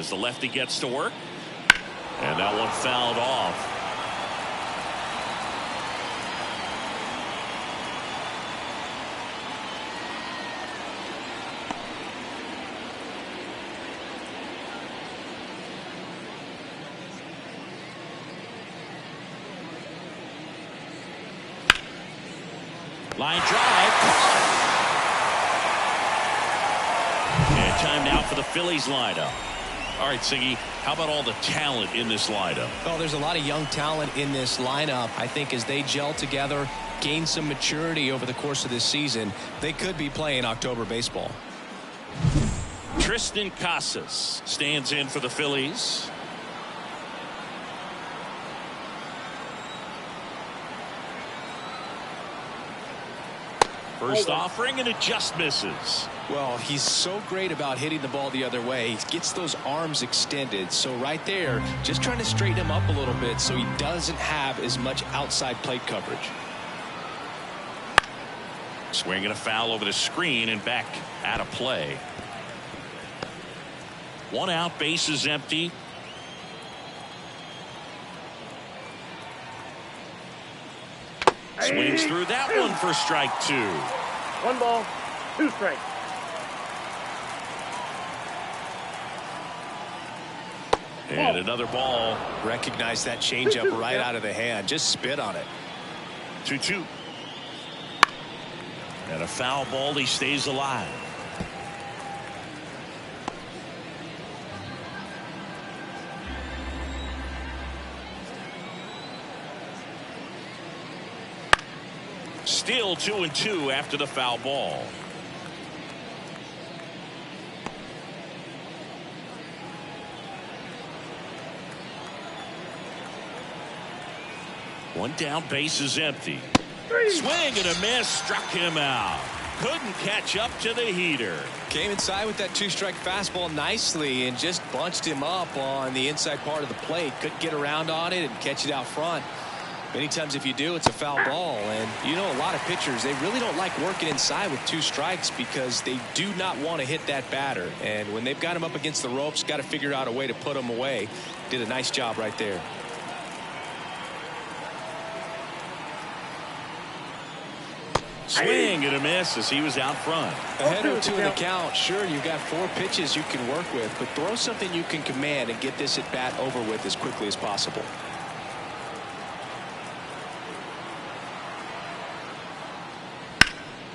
as the lefty gets to work. And that one fouled off. Line drive. And time now for the Phillies lineup. All right, Siggy, how about all the talent in this lineup? Well, there's a lot of young talent in this lineup. I think as they gel together, gain some maturity over the course of this season, they could be playing October baseball. Tristan Casas stands in for the Phillies. First offering, and it just misses. Well, he's so great about hitting the ball the other way. He gets those arms extended. So right there, just trying to straighten him up a little bit so he doesn't have as much outside plate coverage. Swinging a foul over the screen and back out of play. One out, bases empty. Swings through that one for strike 2. 1 ball, 2 strikes. And another ball. Recognize that changeup right out of the hand. Just spit on it. 2-2. And a foul ball. He stays alive. Still 2-2 after the foul ball. One down, base is empty. Swing and a miss, struck him out. Couldn't catch up to the heater. Came inside with that 2-strike fastball nicely and just bunched him up on the inside part of the plate. Couldn't get around on it and catch it out front. Many times if you do, it's a foul ball. And you know, a lot of pitchers, they really don't like working inside with 2 strikes because they do not want to hit that batter. And when they've got him up against the ropes, got to figure out a way to put him away. Did a nice job right there. Swing and a miss as he was out front. Ahead of 2 in the count. Sure, you've got 4 pitches you can work with, but throw something you can command and get this at bat over with as quickly as possible.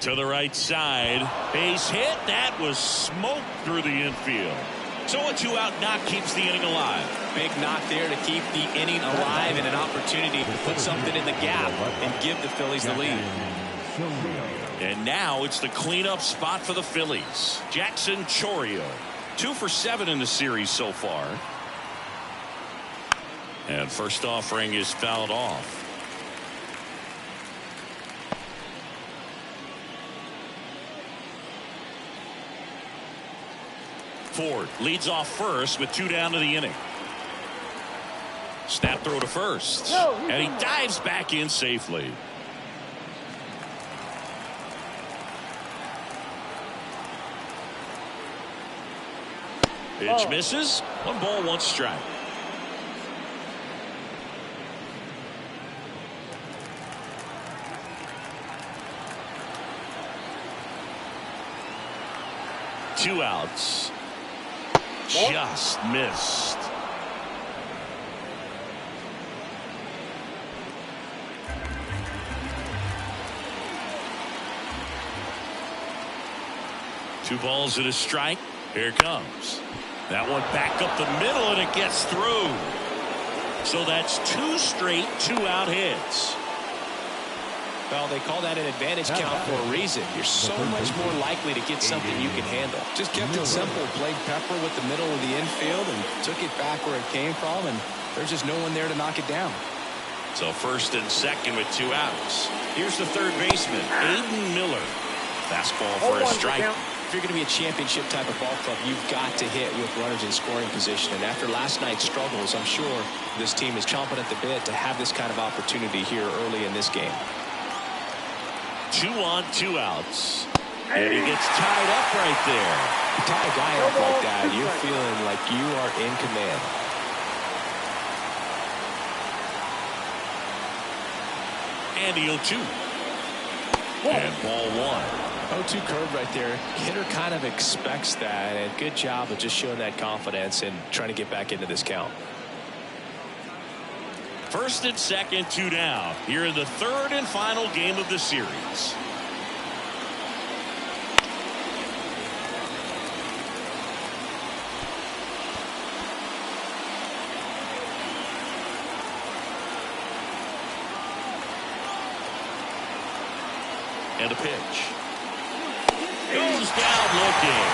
To the right side, base hit. That was smoked through the infield. So a 2-out knock keeps the inning alive. Big knock there to keep the inning alive and an opportunity to put something in the gap and give the Phillies the lead. And now it's the cleanup spot for the Phillies. Jackson Chourio, 2 for 7 in the series so far. And first offering is fouled off. Ford leads off first with 2 down to the inning. Snap throw to first. And he dives back in safely. Pitch misses. 1 ball, 1 strike. Two outs. Just missed. Two balls and a strike. Here it comes. That one back up the middle and it gets through. So that's 2 straight 2-out hits. Well, they call that an advantage count for a reason. You're so much more likely to get something you can handle. Just kept it simple, played pepper with the middle of the infield and took it back where it came from, and there's just no one there to knock it down. So first and second with 2 outs. Here's the third baseman, Aiden Miller. Fastball for a strike. If you're going to be a championship type of ball club, you've got to hit with runners in scoring position. And after last night's struggles, I'm sure this team is chomping at the bit to have this kind of opportunity here early in this game. 2 on, 2 outs. And he gets tied up right there. You tie a guy up like that, you're feeling like you are in command. And the 0-2. And ball 1. 0-2 curve right there. Hitter kind of expects that, and good job of just showing that confidence and trying to get back into this count. First and second, 2 down. Here in the third and final game of the series. And a pitch. Goes down looking.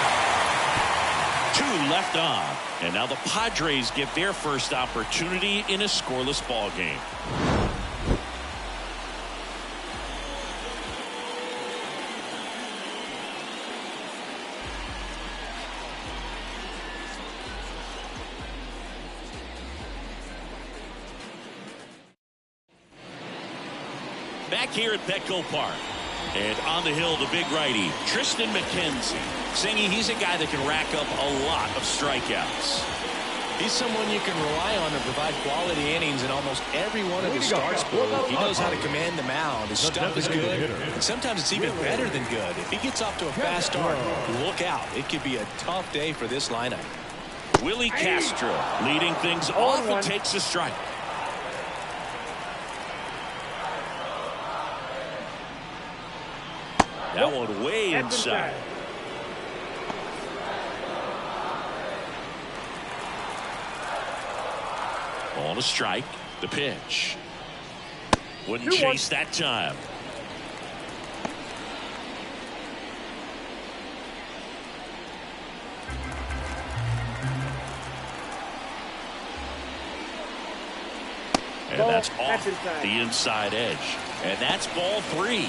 2 left on. And now the Padres get their first opportunity in a scoreless ball game. Back here at Petco Park. And on the hill, the big righty, Tristan McKenzie. Singy, he's a guy that can rack up a lot of strikeouts. He's someone you can rely on to provide quality innings in almost every one of his starts. He knows how to command the mound. His stuff is good, and sometimes it's even better than good. If he gets off to a fast start, look out. It could be a tough day for this lineup. Willie Castro leading things off and takes a strike. That one way inside. On a strike. The pitch. Wouldn't chase that time. And that's off the inside edge. And that's ball 3.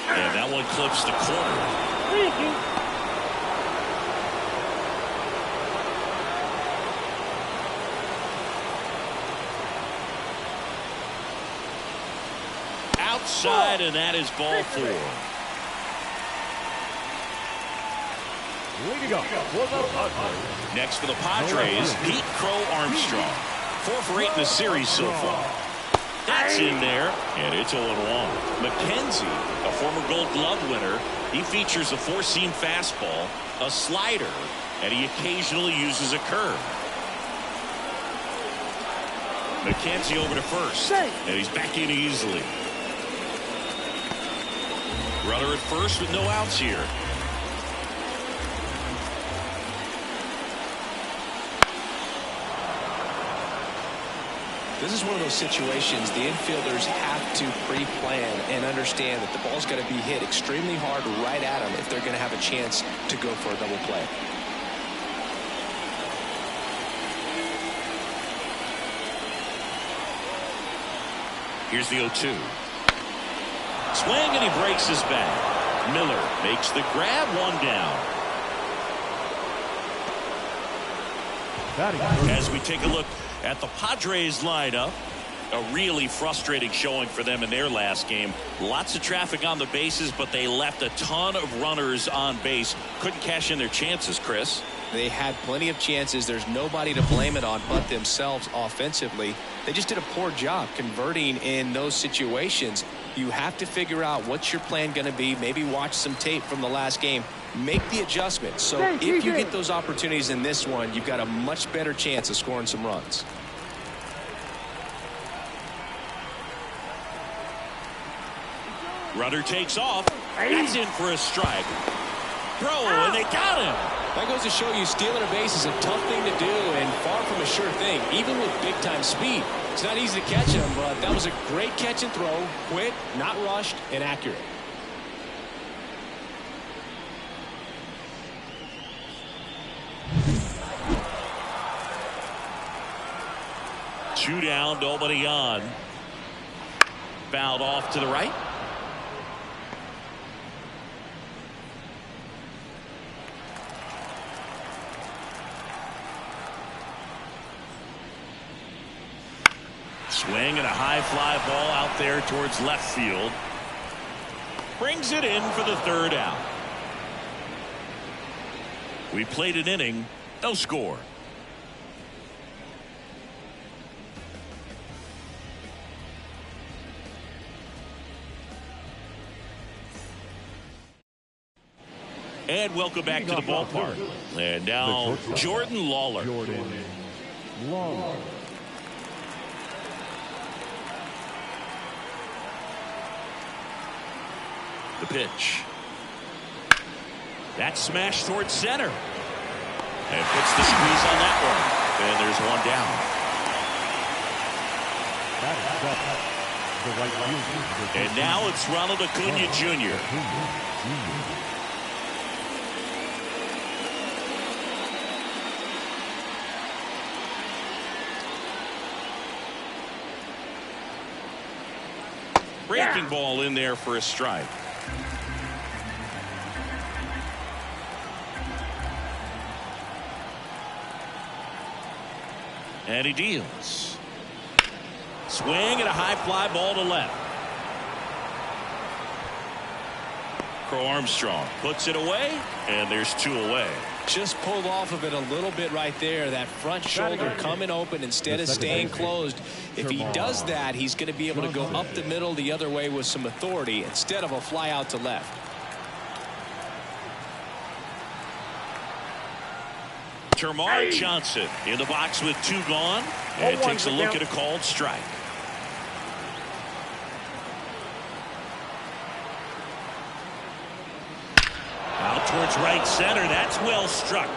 And that one clips the corner. Outside, and that is ball 4. Next for the Padres, Pete Crow Armstrong. 4 for 8 in the series so far. That's in there, and it's 0-1. McKenzie, a former Gold Glove winner, he features a 4-seam fastball, a slider, and he occasionally uses a curve. McKenzie over to first, and he's back in easily. Runner at first with no outs here. This is one of those situations the infielders have to pre-plan and understand that the ball's got to be hit extremely hard right at them if they're going to have a chance to go for a double play. Here's the 0-2. Swing, and he breaks his bat. Miller makes the grab, 1 down. As we take a look at the Padres lineup, a really frustrating showing for them in their last game. Lots of traffic on the bases, but they left a ton of runners on base. Couldn't cash in their chances, Chris. They had plenty of chances. There's nobody to blame it on but themselves offensively. They just did a poor job converting in those situations. You have to figure out what's your plan going to be. Maybe watch some tape from the last game. Make the adjustment. So if you get those opportunities in this one, you've got a much better chance of scoring some runs. Runner takes off. That's in for a strike. Throw, and they got him. That goes to show you stealing a base is a tough thing to do and far from a sure thing, even with big-time speed. It's not easy to catch him, but that was a great catch and throw. Quick, not rushed, and accurate. Two down, nobody on. Fouled off to the right. Swing and a high fly ball out there towards left field. Brings it in for the third out. We played an inning, no score. And welcome back to the ballpark. And now Jordan Lawler. The pitch. That smash towards center. And puts the squeeze on that one. And there's one down. And now it's Ronald Acuna Jr. Breaking ball in there for a strike. And he deals. Swing and a high fly ball to left. Crow Armstrong puts it away, and there's two away. Just pulled off of it a little bit right there. That front shoulder coming open instead of staying closed. If he does that, he's going to be able to go up the middle the other way with some authority instead of a fly out to left. Termarr Johnson in the box with two gone, and takes a look at a called strike. Out towards right center. That's well struck.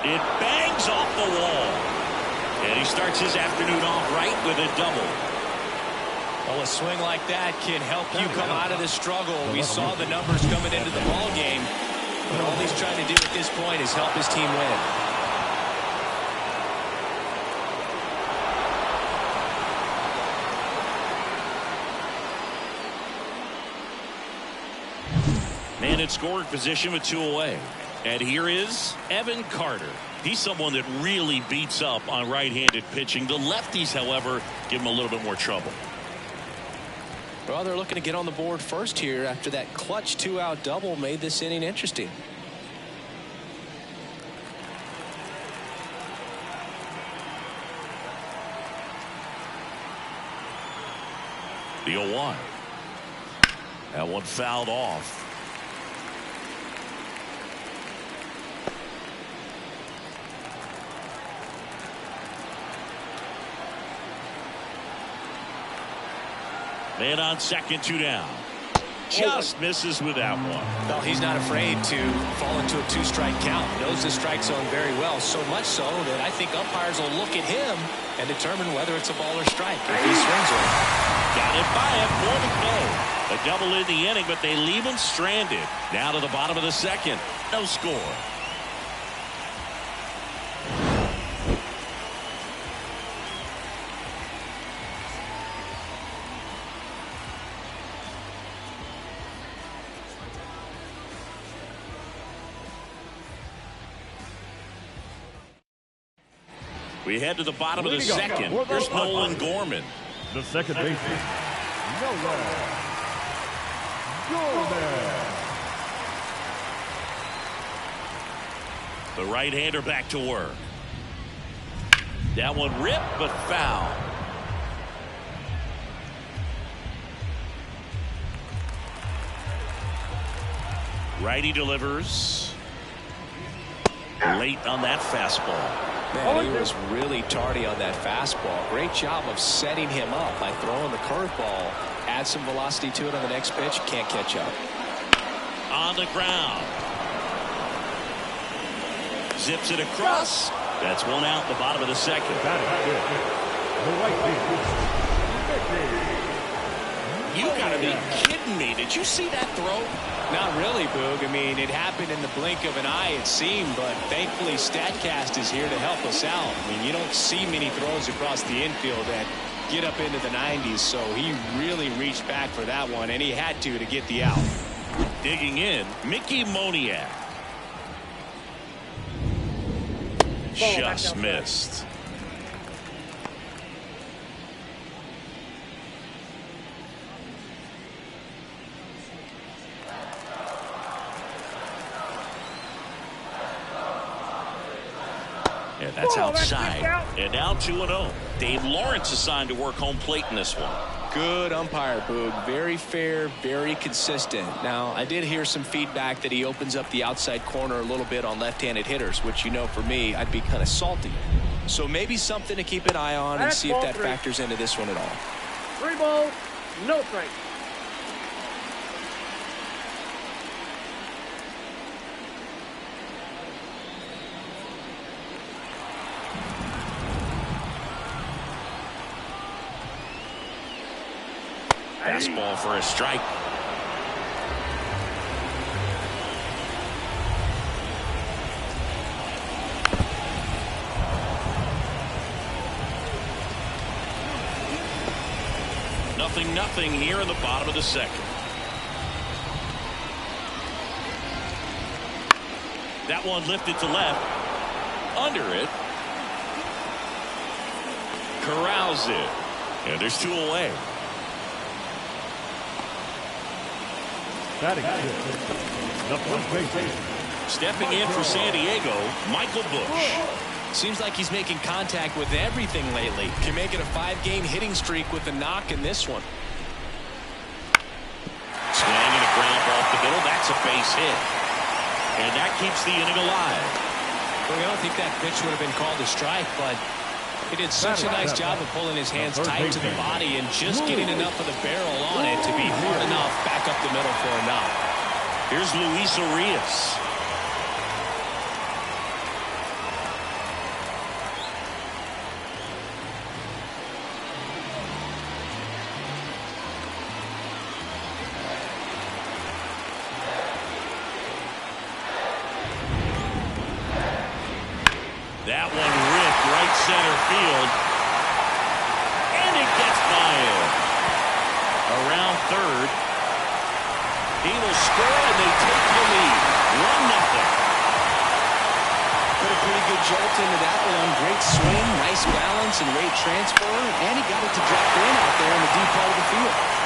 It bangs off the wall. And he starts his afternoon off right with a double. Well, a swing like that can help you come out of this struggle. We saw the numbers coming into the ball game, but all he's trying to do at this point is help his team win. Man in scoring position with two away. And here is Evan Carter. He's someone that really beats up on right-handed pitching. The lefties, however, give him a little bit more trouble. Well, they're looking to get on the board first here after that clutch two-out double made this inning interesting. The 0-1. That one fouled off. Man on second, two down. Just misses with that one. Well, he's not afraid to fall into a two-strike count. Knows the strike zone very well, so much so that I think umpires will look at him and determine whether it's a ball or strike if he swings it. Got it by him for the K. A double in the inning, but they leave him stranded. Now to the bottom of the second. No score. We head to the bottom of the second. Here's Nolan Gorman. The second baseman, Nolan Gorman. The right-hander back to work. That one ripped, but foul. Righty delivers. Late on that fastball. Man, he was really tardy on that fastball. Great job of setting him up by throwing the curveball. Add some velocity to it on the next pitch. Can't catch up. On the ground. Zips it across. That's one out the bottom of the second. You gotta be kidding me. Did you see that throw? Not really, Boog. I mean, it happened in the blink of an eye, it seemed, but thankfully StatCast is here to help us out. I mean, you don't see many throws across the infield that get up into the 90s, so he really reached back for that one, and he had to get the out. Digging in, Mickey Moniak. Just missed. And that's outside. And now 2-0. Dave Lawrence assigned to work home plate in this one. Good umpire, Boog. Very fair, very consistent. Now, I did hear some feedback that he opens up the outside corner a little bit on left-handed hitters, which, you know, for me, I'd be kind of salty. So maybe something to keep an eye on and see if that factors into this one at all. 3 balls, no strikes. Fastball for a strike. Nothing here in the bottom of the second. That one lifted to left. Under it. Corrals it. And there's 2 away. Batting the first baseman. Stepping in for San Diego, Michael Busch. Seems like he's making contact with everything lately. Can make it a 5-game hitting streak with a knock in this one. Swing and a ground ball off the middle. That's a base hit. And that keeps the inning alive. Well, I don't think that pitch would have been called a strike, but he did such a nice job of pulling his hands tight to the body and just getting enough of the barrel on it to be hard enough back up the middle for a knock. Here's Luis Urias. That one ripped right center field. And it gets by him. Around third. He will score and they take the lead. 1-0. Put a pretty good jolt into that one. Great swing, nice balance and rate transfer. And he got it to drop in out there in the deep part of the field.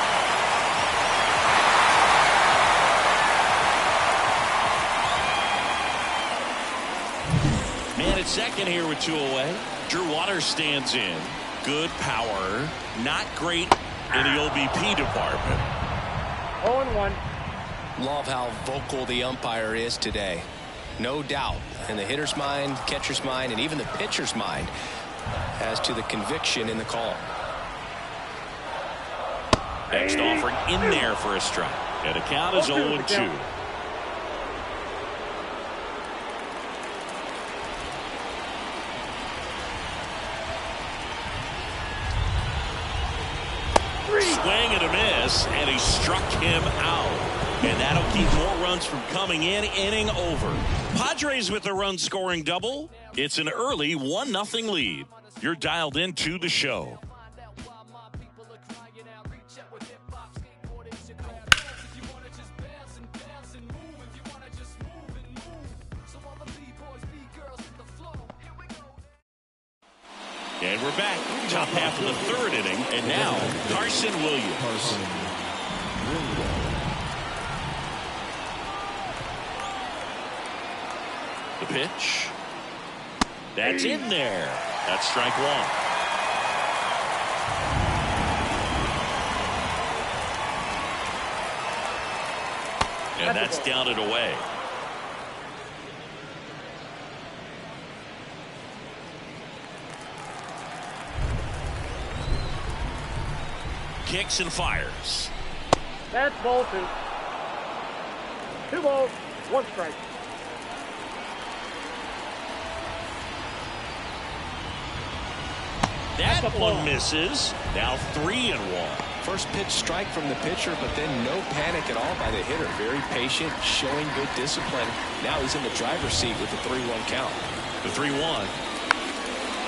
Man at second here with 2 away. Drew Waters stands in. Good power. Not great in the OBP department. 0-1. Love how vocal the umpire is today. No doubt in the hitter's mind, catcher's mind, and even the pitcher's mind as to the conviction in the call. Next offering in there for a strike. And the count is 0-2. Swing and a miss, and he struck him out. And that'll keep more runs from coming in. Inning over. Padres with a run-scoring double. It's an early 1-0 lead. You're dialed into the show. And we're back. Top half of the 3rd inning. And now, Carson Williams. The pitch. That's in there. That's strike 1. And that's down and away. Kicks and fires. That's ball 2. 2 balls, 1 strike. That one misses. Now 3-1. First pitch strike from the pitcher, but then no panic at all by the hitter. Very patient, showing good discipline. Now he's in the driver's seat with the 3-1 count. The 3-1.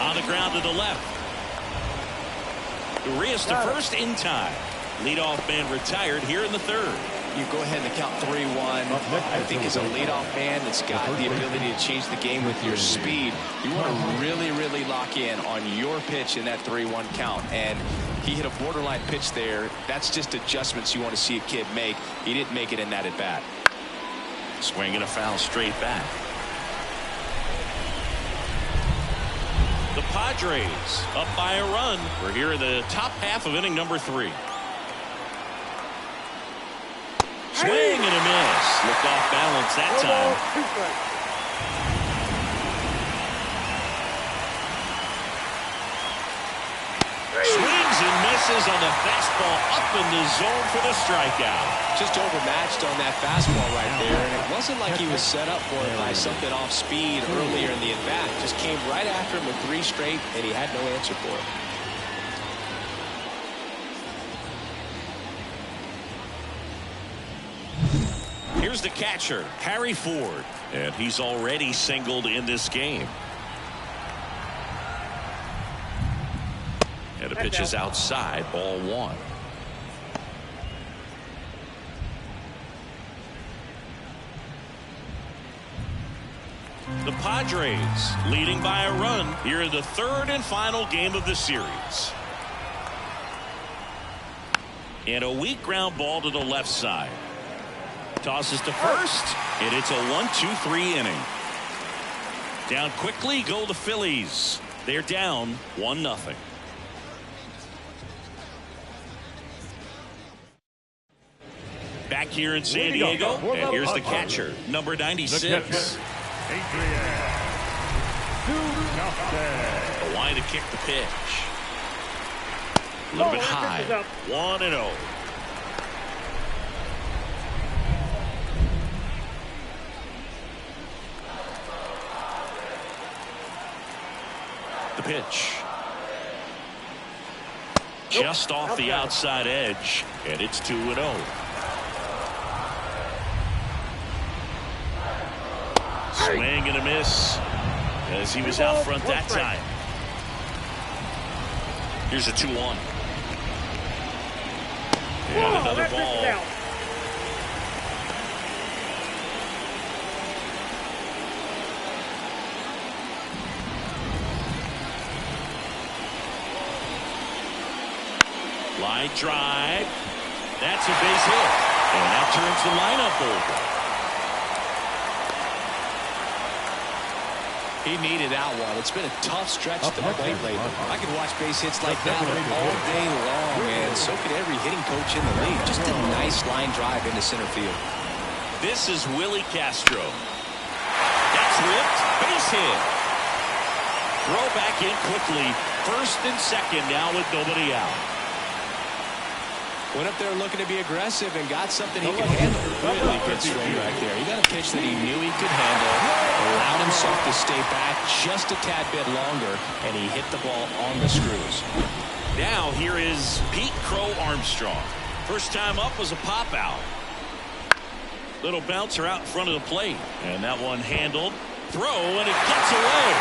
On the ground to the left. Urias to first in time. Leadoff man retired here in the 3rd. You go ahead and count 3-1. I think as a leadoff man that's got the ability to change the game with your speed, you want to really, really lock in on your pitch in that 3-1 count. And he hit a borderline pitch there. That's just adjustments you want to see a kid make. He didn't make it in that at bat. Swing and a foul straight back. The Padres up by a run. We're here in the top half of inning number 3. Swing and a miss. Looked off balance that time. Swings and misses on the fastball up in the zone for the strikeout. Just overmatched on that fastball right there, and it wasn't like he was set up for it by something off speed earlier in the at-bat. Just came right after him with 3 straight, and he had no answer for it. Here's the catcher, Harry Ford, and he's already singled in this game. And the pitch is outside, ball 1. The Padres leading by a run here in the 3rd and final game of the series. And a weak ground ball to the left side. Tosses to first, and it's a 1-2-3 inning. Down quickly go the Phillies. They're down 1-0. Back here in San Diego, and here's the catcher, number 96. The line to kick the pitch. A little bit high. 1-0. The pitch. Just off the outside edge, and it's 2-0. Swing and a miss as he was out front that time. Here's a 2-1. And another ball. Line drive. That's a base hit. And that turns the lineup over. He needed that one. It's been a tough stretch at the plate lately. I could watch base hits like that all day long, and so could every hitting coach in the league. Just a nice line drive into center field. This is Willie Castro. That's whipped. Base hit. Throw back in quickly. First and second now with nobody out. Went up there looking to be aggressive and got something he could handle. Really good swing right there. He got a pitch that he knew he could handle, allowed himself to stay back just a tad bit longer, and he hit the ball on the screws. Now here is Pete Crow Armstrong. First time up was a pop out. Little bouncer out in front of the plate, and that one handled. Throw, and it gets away.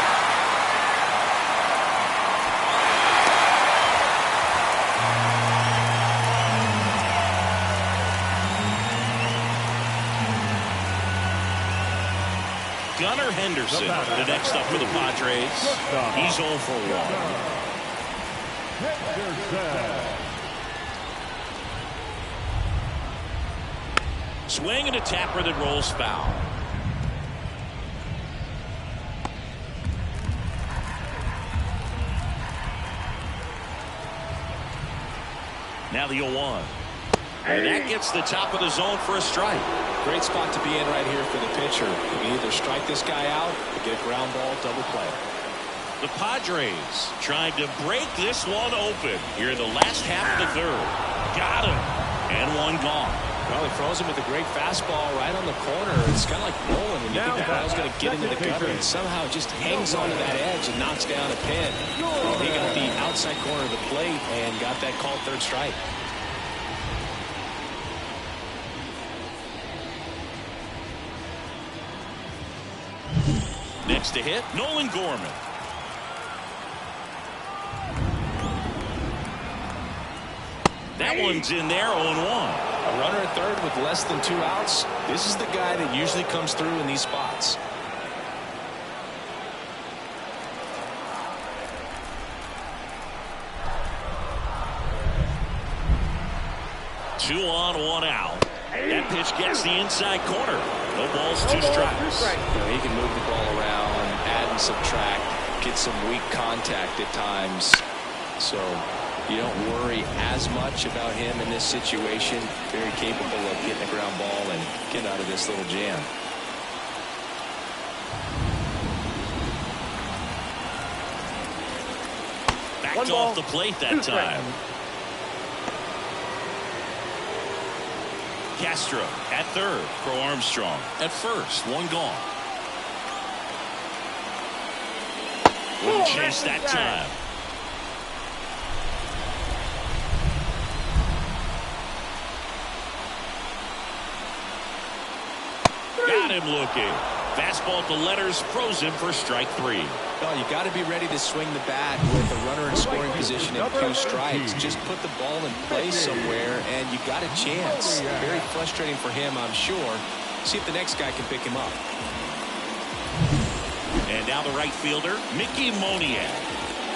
Gunnar Henderson, the next up for the Padres. He's 0 for 1. Swing and a tapper that rolls foul. Now the 0-1. And that gets the top of the zone for a strike. Great spot to be in right here for the pitcher. You can either strike this guy out or get a ground ball double play. The Padres trying to break this one open here in the last half of the 3rd. Got him. And one gone. Well, he throws him with a great fastball right on the corner. It's kind of like bowling when you think the ball's going to get into the gutter and somehow just hangs onto that edge and knocks down a pin. Well, he got the outside corner of the plate and got that called 3rd strike. Next to hit, Nolan Gorman. That one's in there, 0-1. A runner at 3rd with less than 2 outs. This is the guy that usually comes through in these spots. Two on, 1 out. That pitch gets the inside corner. No balls, 2 strikes. You know, he can move the ball around, add and subtract. get some weak contact at times. So you don't worry as much about him in this situation. Very capable of getting a ground ball and getting out of this little jam. Backed off the plate that time. Castro at third. Crow Armstrong at first. One gone. Wouldn't chase that time. Got him looking. Fastball at the letters, frozen for strike 3. Well, you got to be ready to swing the bat with a runner in scoring position and 2 strikes. Just put the ball in place somewhere, and you got a chance. Very frustrating for him, I'm sure. See if the next guy can pick him up. And now the right fielder, Mickey Moniak.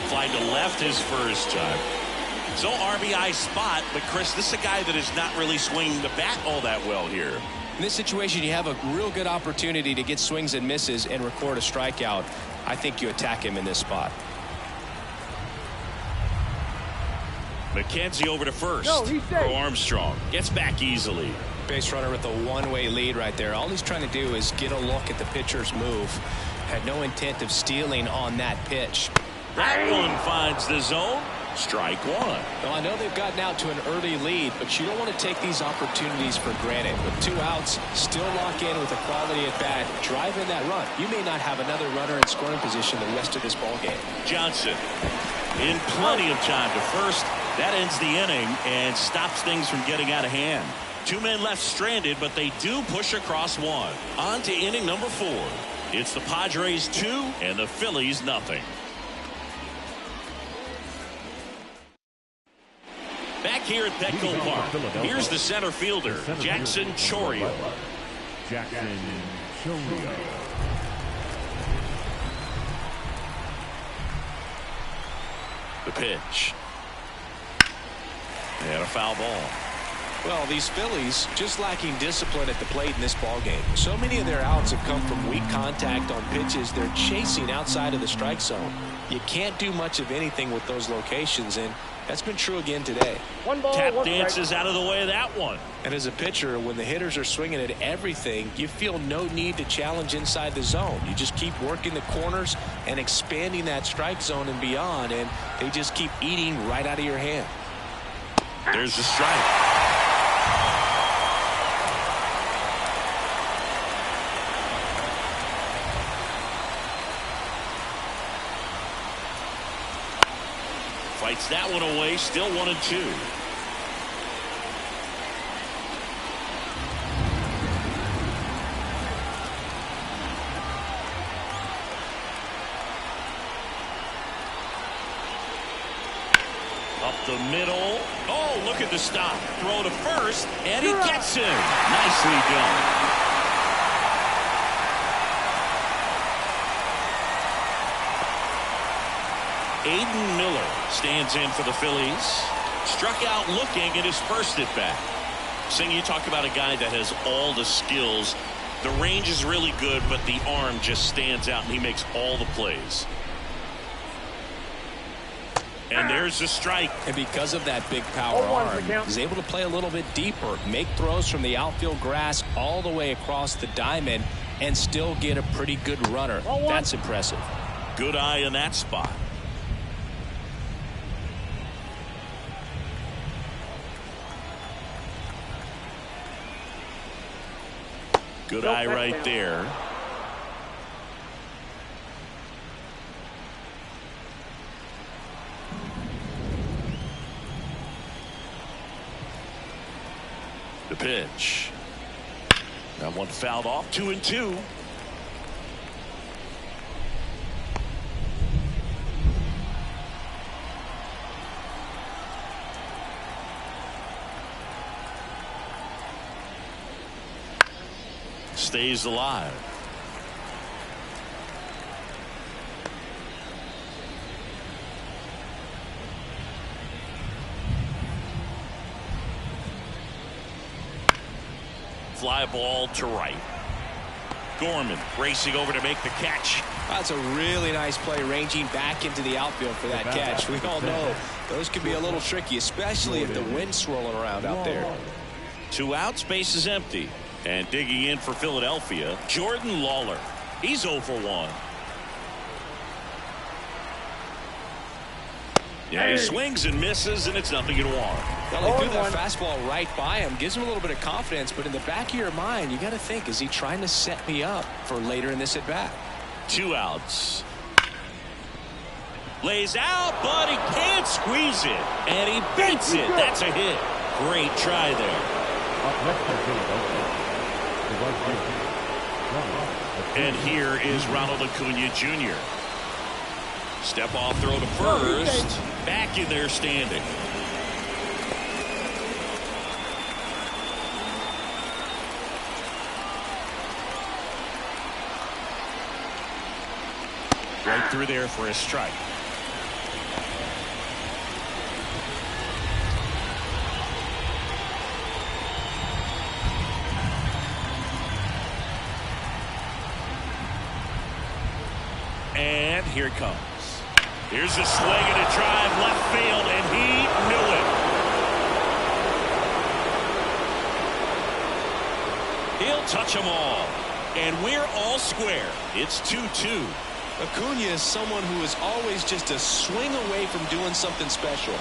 Fly to left his first time. So RBI spot, but Chris, this is a guy that is not really swinging the bat all that well here. In this situation, you have a real good opportunity to get swings and misses and record a strikeout. I think you attack him in this spot. McKenzie over to first. No, he's safe. Crow Armstrong gets back easily. Base runner with a one-way lead right there. All he's trying to do is get a look at the pitcher's move. Had no intent of stealing on that pitch. That one finds the zone. Strike 1. Well, I know they've gotten out to an early lead, but you don't want to take these opportunities for granted. With 2 outs, still lock in with a quality at bat, drive in that run. You may not have another runner in scoring position the rest of this ball game. Johnson in plenty of time to first. That ends the inning and stops things from getting out of hand. 2 men left stranded, but they do push across 1. On to inning number 4. It's the Padres 2 and the Phillies nothing. Back here at Petco Park, here's the center fielder, Jackson Chourio. Jackson Chourio. The pitch. And a foul ball. Well, these Phillies just lacking discipline at the plate in this ballgame. So many of their outs have come from weak contact on pitches they're chasing outside of the strike zone. You can't do much of anything with those locations, and that's been true again today. 1 ball, Tap 1 dances strike. out of the way of that one. And as a pitcher, when the hitters are swinging at everything, you feel no need to challenge inside the zone. You just keep working the corners and expanding that strike zone and beyond, and they just keep eating right out of your hand. There's the strike. Fights that one away, still 1-2. Up the middle. Oh, look at the stop. Throw to first, and he gets him. Nicely done. Aiden Miller stands in for the Phillies. Struck out looking and his first at bat. Sing, you talk about a guy that has all the skills. The range is really good, but the arm just stands out and he makes all the plays. And there's the strike. And because of that big power arm, he's able to play a little bit deeper, make throws from the outfield grass all the way across the diamond, and still get a pretty good runner. That's impressive. Good eye in that spot. Good eye right there. The pitch. That one fouled off. 2-2. Stays alive. Fly ball to right. Gorman racing over to make the catch. That's a really nice play, ranging back into the outfield for that catch. We all know those can be a little tricky, especially if the wind's swirling around out there. 2 outs, base is empty. And digging in for Philadelphia, Jordan Lawler. He's 0 for 1. Yeah, he swings and misses, and it's 0-1. Well, he threw that fastball right by him. Gives him a little bit of confidence, but in the back of your mind, you got to think, is he trying to set me up for later in this at-bat? 2 outs. Lays out, but he can't squeeze it. And he beats it. That's a hit. Great try there. And here is Ronald Acuna Jr. Step off throw to first. Back in there standing. Right through there for a strike. And here it comes. Here's a swing and a drive left field, and he knew it. He'll touch them all. And we're all square. It's 2-2. Acuna is someone who is always just a swing away from doing something special.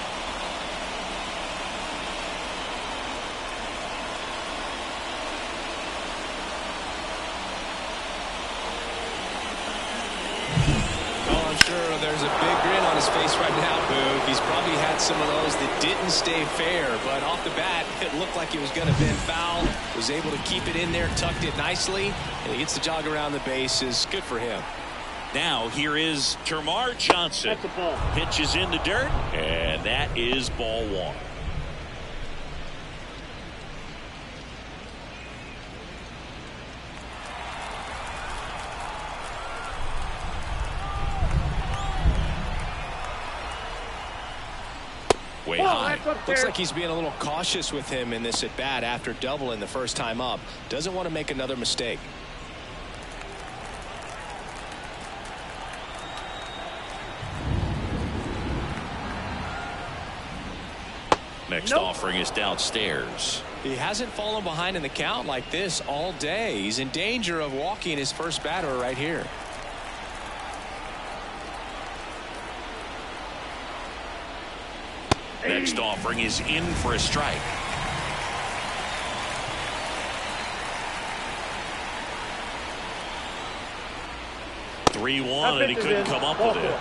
There's a big grin on his face right now, Boog. He's probably had some of those that didn't stay fair, but off the bat, it looked like it was going to bend foul. Was able to keep it in there, tucked it nicely, and he gets the jog around the bases. Good for him. Now here is Termarr Johnson. That's a ball. Pitches in the dirt, and that is ball 1. Way high. Looks like he's being a little cautious with him in this at bat after doubling the first time up. Doesn't want to make another mistake. Next offering is downstairs. He hasn't fallen behind in the count like this all day. He's in danger of walking his first batter right here. Next offering is in for a strike. (3-1) and he couldn't come up with it.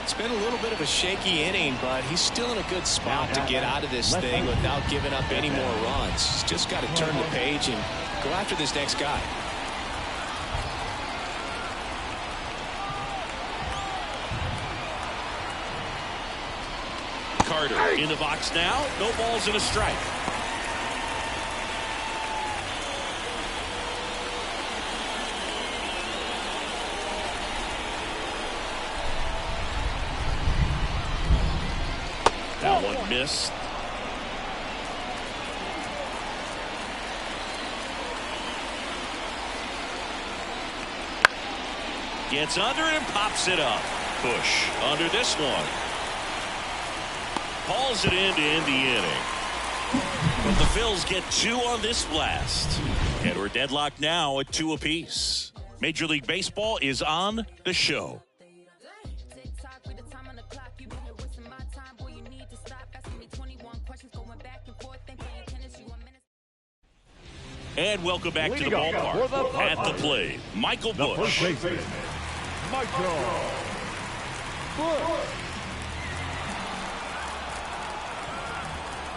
It's been a little bit of a shaky inning, but he's still in a good spot to get out of this thing without giving up any more runs. He's just got to turn the page and go after this next guy. Carter in the box now. No balls and a strike. That one missed. Gets under it and pops it up. Push under this one. Hauls it in to end the inning. But the Phils get 2 on this blast. And we're deadlocked now at 2 apiece. Major League Baseball is on the show. And welcome back to the ballpark. At the plate, Michael Busch. Michael Busch.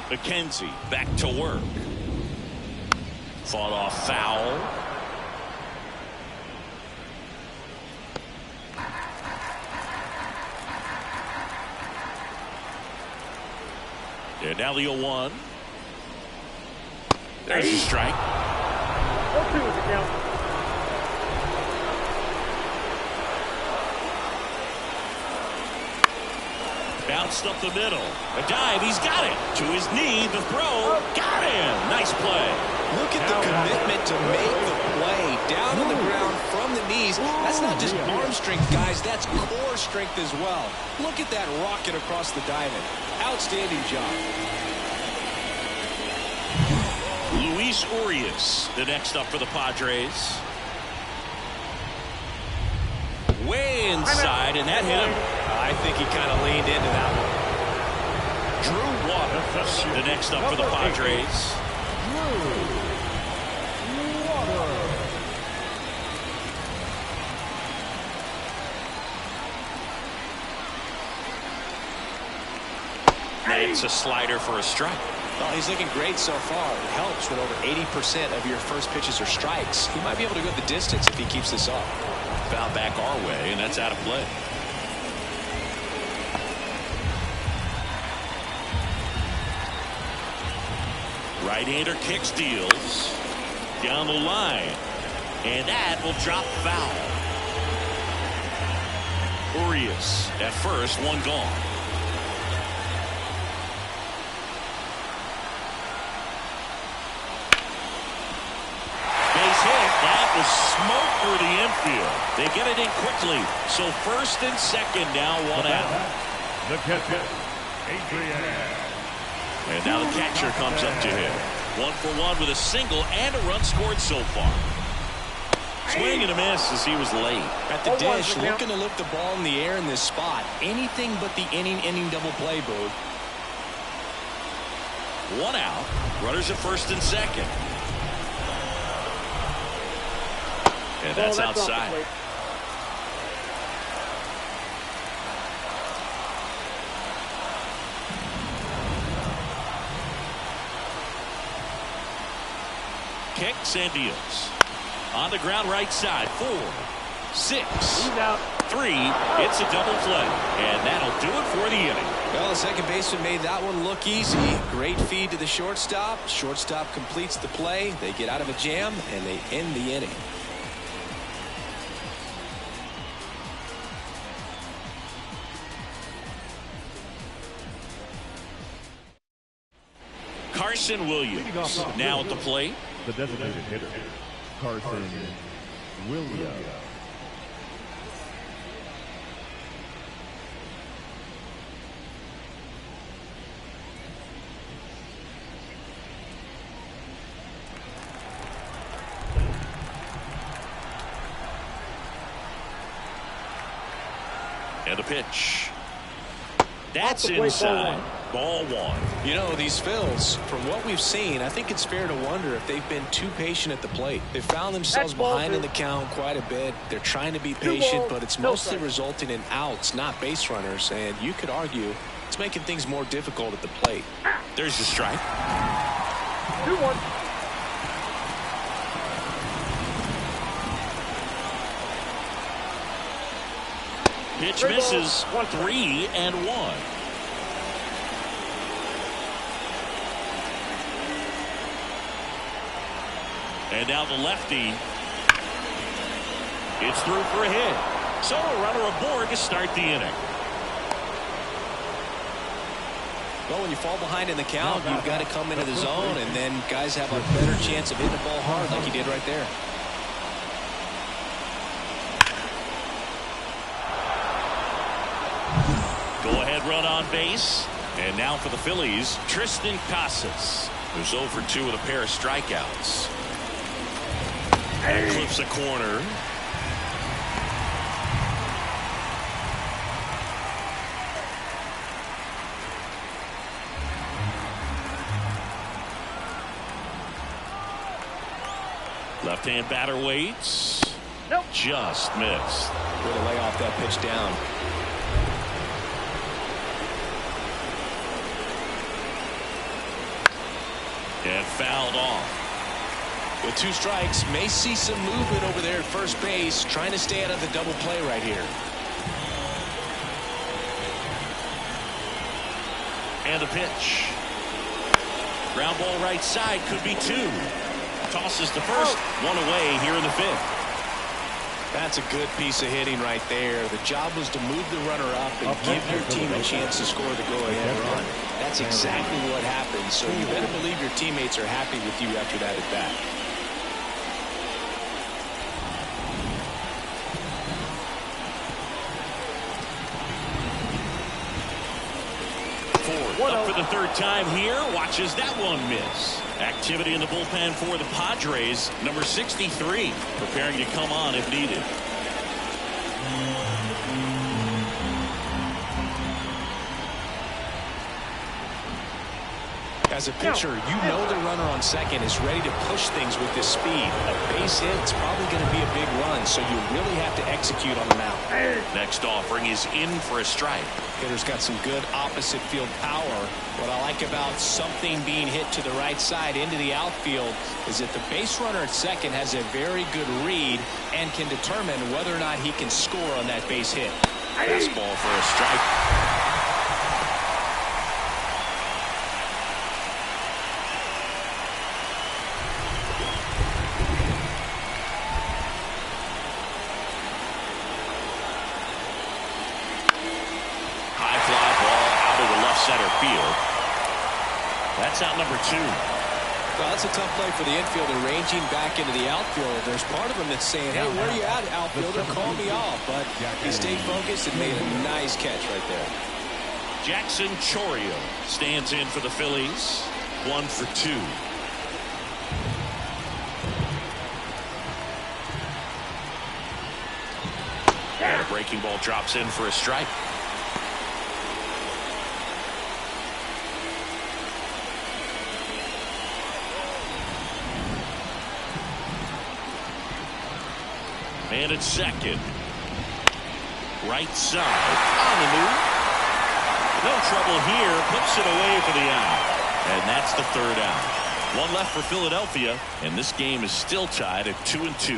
McKenzie back to work. Fought off foul. And now the 0-1. There's a strike. 0-2 is the count. Bounced up the middle. A dive. He's got it. To his knee. The throw. Got him. Nice play. Look at the commitment to make the play. Down knees. That's not just arm strength, guys. That's core strength as well. Look at that rocket across the diamond. Outstanding job. Luis Urias, the next up for the Padres. Way inside, and that hit him. I think he kind of leaned into that one. Drew Waters, the next up for the Padres. It's a slider for a strike. Well, he's looking great so far. It helps when over 80% of your first pitches are strikes. He might be able to go the distance if he keeps this up. Foul back our way, and that's out of play. Right-hander kicks, deals down the line, and that will drop foul. Urias at first, one gone. Base hit. That was smoke through the infield. They get it in quickly. So first and second now, one out. The catcher, Adrian. And now the catcher comes up to him. 1-for-1 with a single and a run scored so far. Swing and a miss as he was late. At the dish, looking to lift the ball in the air in this spot. Anything but the inning double play, Boo. One out. Runners at first and second. And that's outside. Kicks and deals. On the ground right side. 4, 6, 3. It's a double play. And that'll do it for the inning. Well, the second baseman made that one look easy. Great feed to the shortstop. Shortstop completes the play. They get out of a jam, and they end the inning. Carson Williams now at the plate. The designated hitter, Carson Williams. And the pitch. That's inside. Ball one. You know, these Phils, from what we've seen, I think it's fair to wonder if they've been too patient at the plate. They found themselves behind in the count quite a bit. They're trying to be patient, but it's mostly resulting in outs, not base runners. And you could argue it's making things more difficult at the plate. There's the strike. 2-1. Pitch misses. 3-1. And now the lefty. It's through for a hit. So a runner aboard to start the inning. Well, when you fall behind in the count, you've got to come into the zone, and then guys have a better chance of hitting the ball hard like he did right there. Go-ahead run on base. And now for the Phillies, Tristan Casas, who's 0 for 2 with a pair of strikeouts. And clips a corner. Left-hand batter waits. Nope. Just missed. Way to lay off that pitch down. And fouled off. With 2 strikes, may see some movement over there at first base, trying to stay out of the double play right here. And a pitch. Ground ball right side, could be 2. Tosses to first, 1 away here in the 5th. That's a good piece of hitting right there. The job was to move the runner up and give your team a chance to score the go-ahead run. That's exactly what happened, so you better believe your teammates are happy with you after that at bat. the third time here. Watches that one miss. Activity in the bullpen for the Padres. Number 63 preparing to come on if needed. As a pitcher, you know the runner on second is ready to push things with this speed. A base hit is probably going to be a big run, so you really have to execute on the mound. Next offering is in for a strike. Hitter's got some good opposite field power. What I like about something being hit to the right side into the outfield is that the base runner at second has a very good read and can determine whether or not he can score on that base hit. Fastball for a strike. Center field. That's out number 2. Well, that's a tough play for the infielder ranging back into the outfield. There's part of him that's saying, hey, where are you at, outfielder? Call me off. But he stayed focused and made a nice catch right there. Jackson Chourio stands in for the Phillies. 1 for 2. And a breaking ball drops in for a strike. And it's second. Right side. On the move. No trouble here. Puts it away for the out. And that's the third out. One left for Philadelphia. And this game is still tied at 2-2.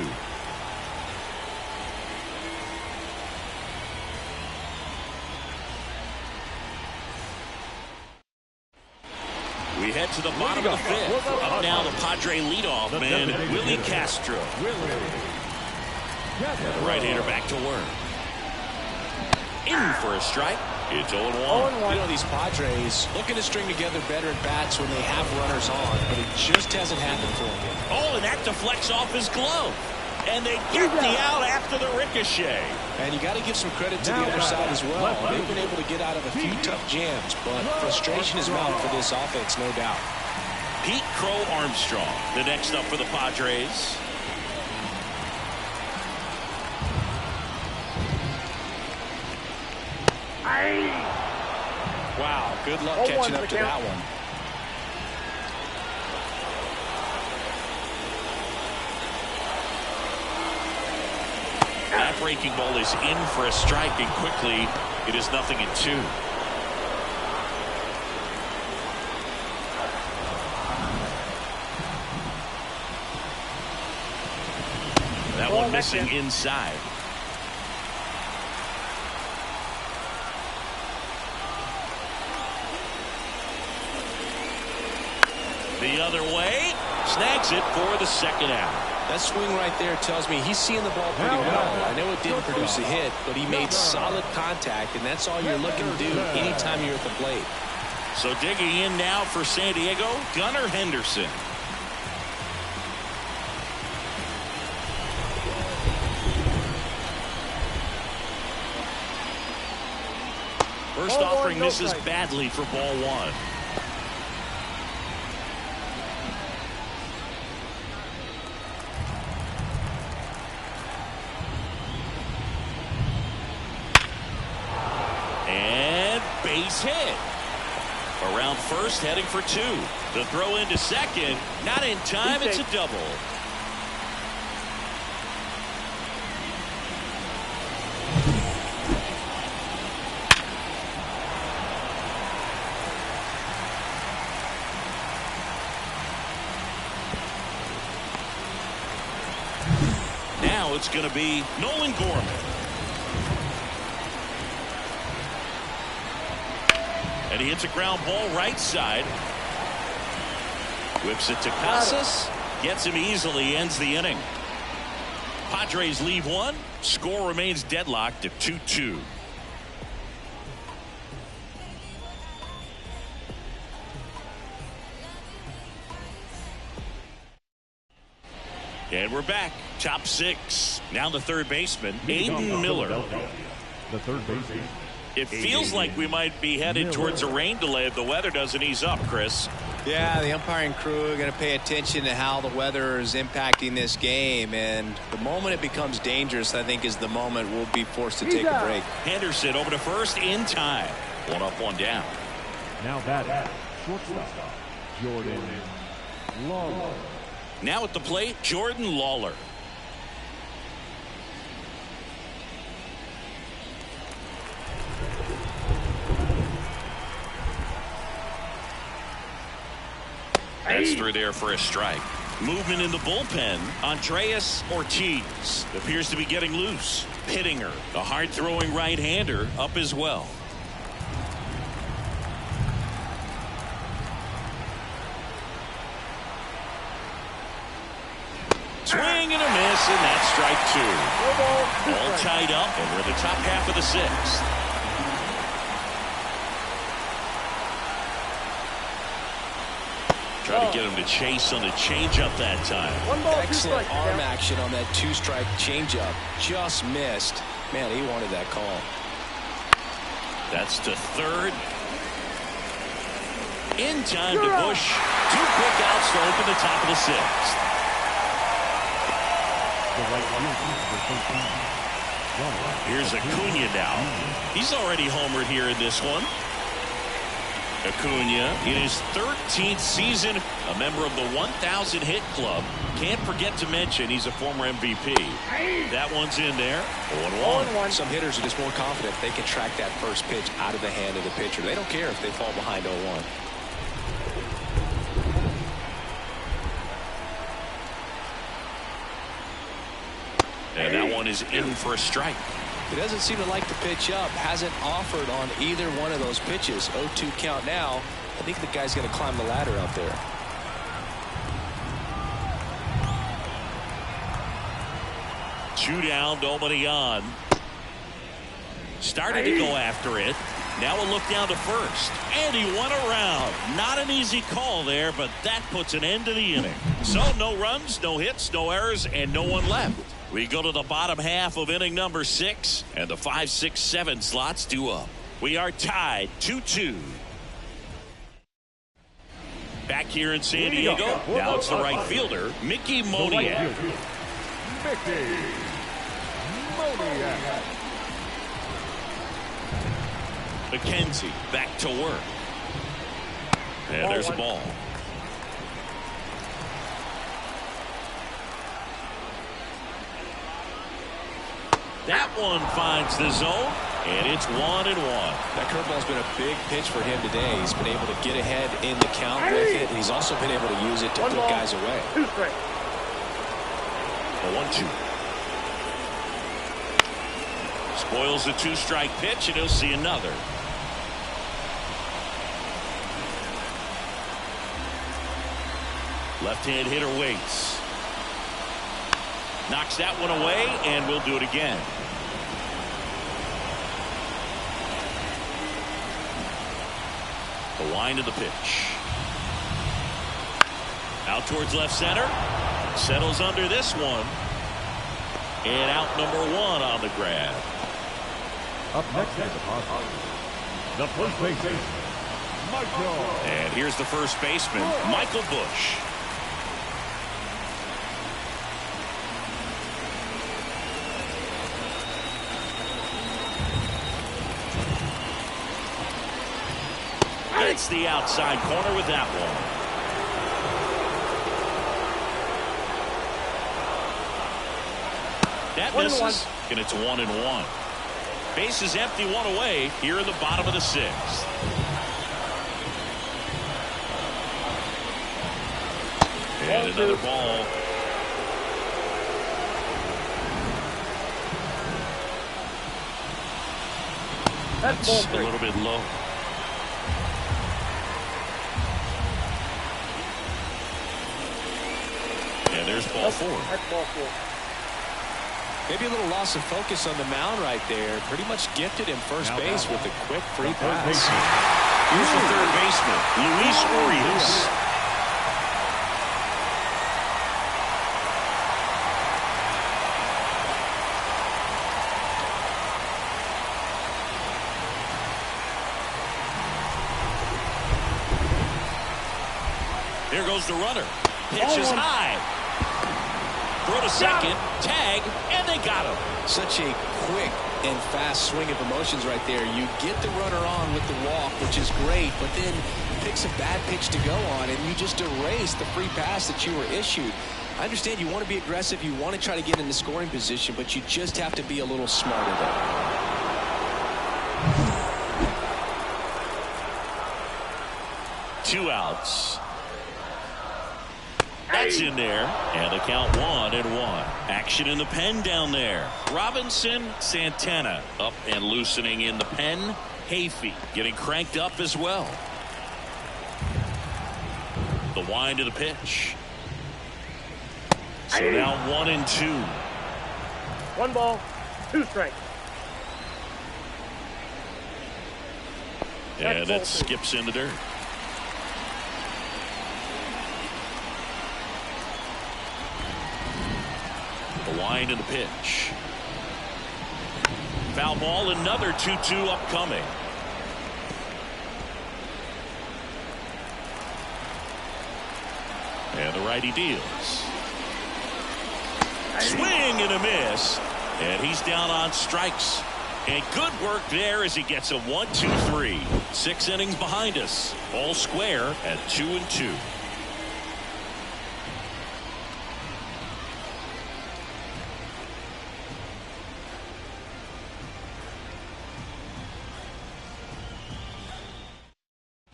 We head to the bottom of the fifth. Up now the Padre leadoff man, Willie Castro. And the right-hander back to work. In for a strike. It's 0-1. You know, these Padres looking to string together better at bats when they have runners on, but it just hasn't happened for them. Oh, and that deflects off his glove. And they get the out after the ricochet. And you got to give some credit to the other side as well. They've been able to get out of a few tough jams, but frustration is mounting for this offense, no doubt. Pete Crow Armstrong, the next up for the Padres. Wow, good luck catching up to that one. That breaking ball is in for a strike, and quickly it is 0-2. That one missing inside. The other way, snags it for the second out. That swing right there tells me he's seeing the ball pretty well. I know it didn't produce a hit, but he made solid contact, and that's all you're looking to do anytime you're at the plate. So digging in now for San Diego, Gunnar Henderson. First offering misses badly for ball 1. Base hit. Around first, heading for 2. The throw into second. Not in time. It's a double. Now it's going to be Nolan Gorman. And he hits a ground ball right side. Whips it to Casas. Gets him easily. Ends the inning. Padres leave 1. Score remains deadlocked at 2-2. And we're back. Top 6. Now the third baseman, Aiden Miller. The third baseman, It feels like we might be headed towards a rain delay if the weather doesn't ease up, Chris. Yeah, the umpiring crew are going to pay attention to how the weather is impacting this game. And the moment it becomes dangerous, I think, is the moment we'll be forced to take a break. Henderson over to first in time. One up, one down. Now batting, shortstop, Jordan Lawler. Now at the plate, Jordan Lawler. That's through there for a strike. Movement in the bullpen. Andreas Ortiz appears to be getting loose. Pittinger, a hard-throwing right-hander, up as well. Swing and a miss, and that's strike two. All tied up, and we're in the top half of the sixth. Try to get him to chase on the changeup that time. Excellent arm action on that two-strike changeup. Just missed. Man, he wanted that call. That's to third. In time to Bush. Two quick outs to open the top of the sixth. Here's Acuna now. He's already homered here in this one. Acuna in his 13th season, a member of the 1,000 hit club. Can't forget to mention he's a former MVP. That one's in there. 0-1. Some hitters are just more confident they can track that first pitch out of the hand of the pitcher. They don't care if they fall behind 0-1. And that one is in for a strike. He doesn't seem to like the pitch up. Hasn't offered on either one of those pitches. 0-2 count now. I think the guy's going to climb the ladder out there. Two down, nobody on. Started to go after it. Now a look down to first. And he went around. Not an easy call there, but that puts an end to the inning. So no runs, no hits, no errors, and no one left. We go to the bottom half of inning number 6, and the 5, 6, 7 slots due up. We are tied 2-2. Back here in San Diego, now it's the right fielder, Mickey Moniak. Mickey Moniak. McKenzie back to work. And there's a ball. That one finds the zone, and it's 1-1. That curveball's been a big pitch for him today. He's been able to get ahead in the count with it, and he's also been able to use it to put guys away. 1-2. Spoils the two-strike pitch, and he'll see another. Left-hand hitter waits. Knocks that one away, and we'll do it again. The wind of the pitch. Out towards left center. Settles under this one. And out number 1 on the grab. Up next is the first baseman, Michael. And here's the first baseman, Michael Bush. It's the outside corner with that one. That misses, and it's 1-1. Base is empty, one away here in the bottom of the 6th. And another ball. That's a little bit low. And there's ball 4. Maybe a little loss of focus on the mound right there. Pretty much gifted him first base with a quick free pass. Here's the third baseman, Luis Urias. Here goes the runner. Pitch is high. Throw to second. Tag. And they got him. Such a quick and fast swing of emotions right there. You get the runner on with the walk, which is great, but then picks a bad pitch to go on, and you just erase the free pass that you were issued. I understand you want to be aggressive, you want to try to get in the scoring position, but you just have to be a little smarter there. Two outs. That's in there, and the count 1-1. Action in the pen down there. Robinson, Santana up and loosening in the pen. Hayfie getting cranked up as well. The wind of the pitch. So now 1-2. 1 ball, 2 strikes. And that skips in the dirt. The wind of the pitch. Foul ball, another 2-2 upcoming. And the righty deals. Swing and a miss. And he's down on strikes. And good work there as he gets a 1-2-3. 6 innings behind us. All square at 2-2.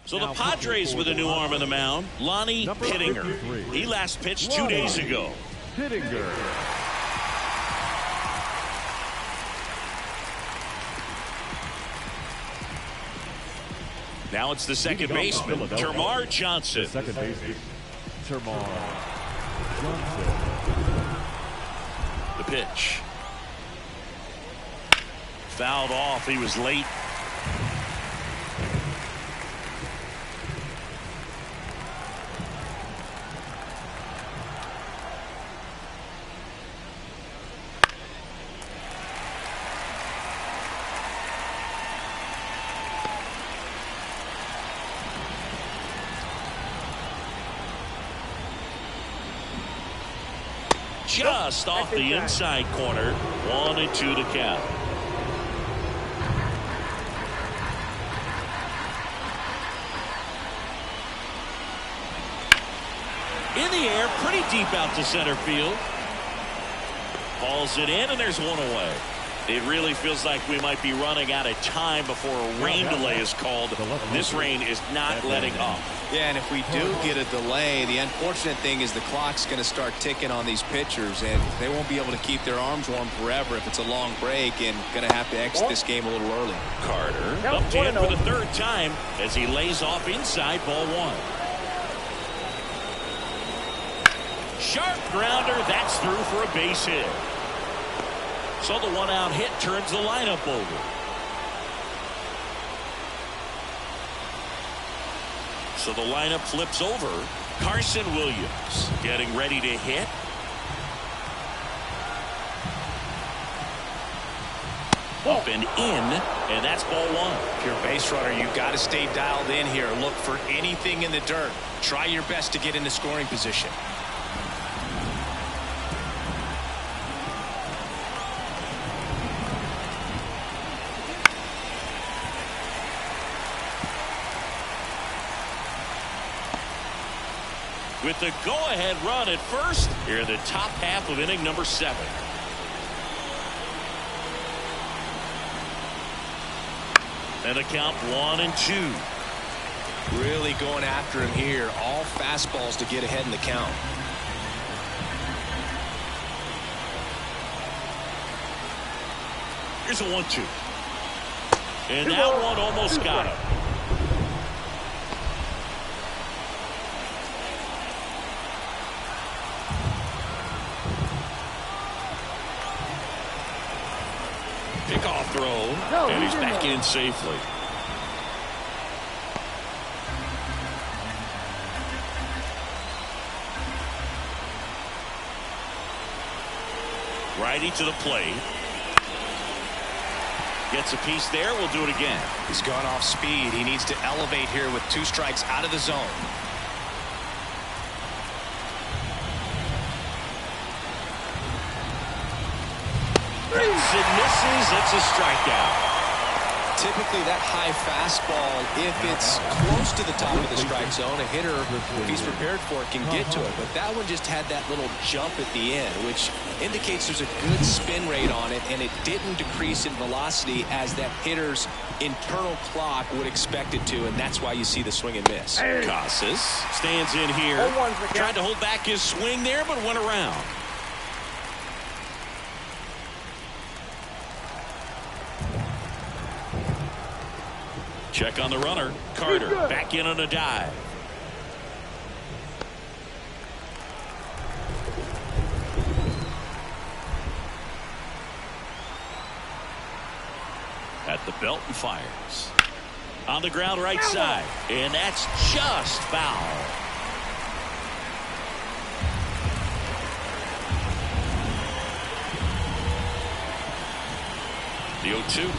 So the Padres with a new arm on the mound, Lonnie Pittinger. He last pitched 2 days ago. Pittinger. Now it's the second baseman, Termarr Johnson. The second baseman, Termarr Johnson. The pitch. Fouled off. He was late. Just off the inside corner. 1-2 to count. In the air, pretty deep out to center field. Hauls it in, and there's one away. It really feels like we might be running out of time before a rain delay is called. This rain is not letting up. Yeah, and if we do get a delay, the unfortunate thing is the clock's going to start ticking on these pitchers, and they won't be able to keep their arms warm forever if it's a long break, and going to have to exit this game a little early. Carter up to him for the third time as he lays off inside ball 1. Sharp grounder, that's through for a base hit. So the 1-out hit turns the lineup over. So the lineup flips over. Carson Williams getting ready to hit. Up and in, and that's ball 1. If you're a base runner, you've got to stay dialed in here. Look for anything in the dirt. Try your best to get into scoring position. With the go-ahead run at first here in the top half of inning number 7. And the count 1-2. Really going after him here. All fastballs to get ahead in the count. Here's a 1-2. And that one almost got him. Pickoff throw, and he's back in safely. Righty to the plate. Gets a piece there. We'll do it again. He's gone off speed. He needs to elevate here with 2 strikes out of the zone. hits and misses. It's a strikeout. Typically, that high fastball, if it's close to the top of the strike zone, a hitter, if he's prepared for it, can get to it. But that one just had that little jump at the end, which indicates there's a good spin rate on it, and it didn't decrease in velocity as that hitter's internal clock would expect it to, and that's why you see the swing and miss. Casas stands in here. Tried to hold back his swing there, but went around. Check on the runner. Carter back in on a dive. At the belt and fires. On the ground right side. And that's just foul. The 0-2.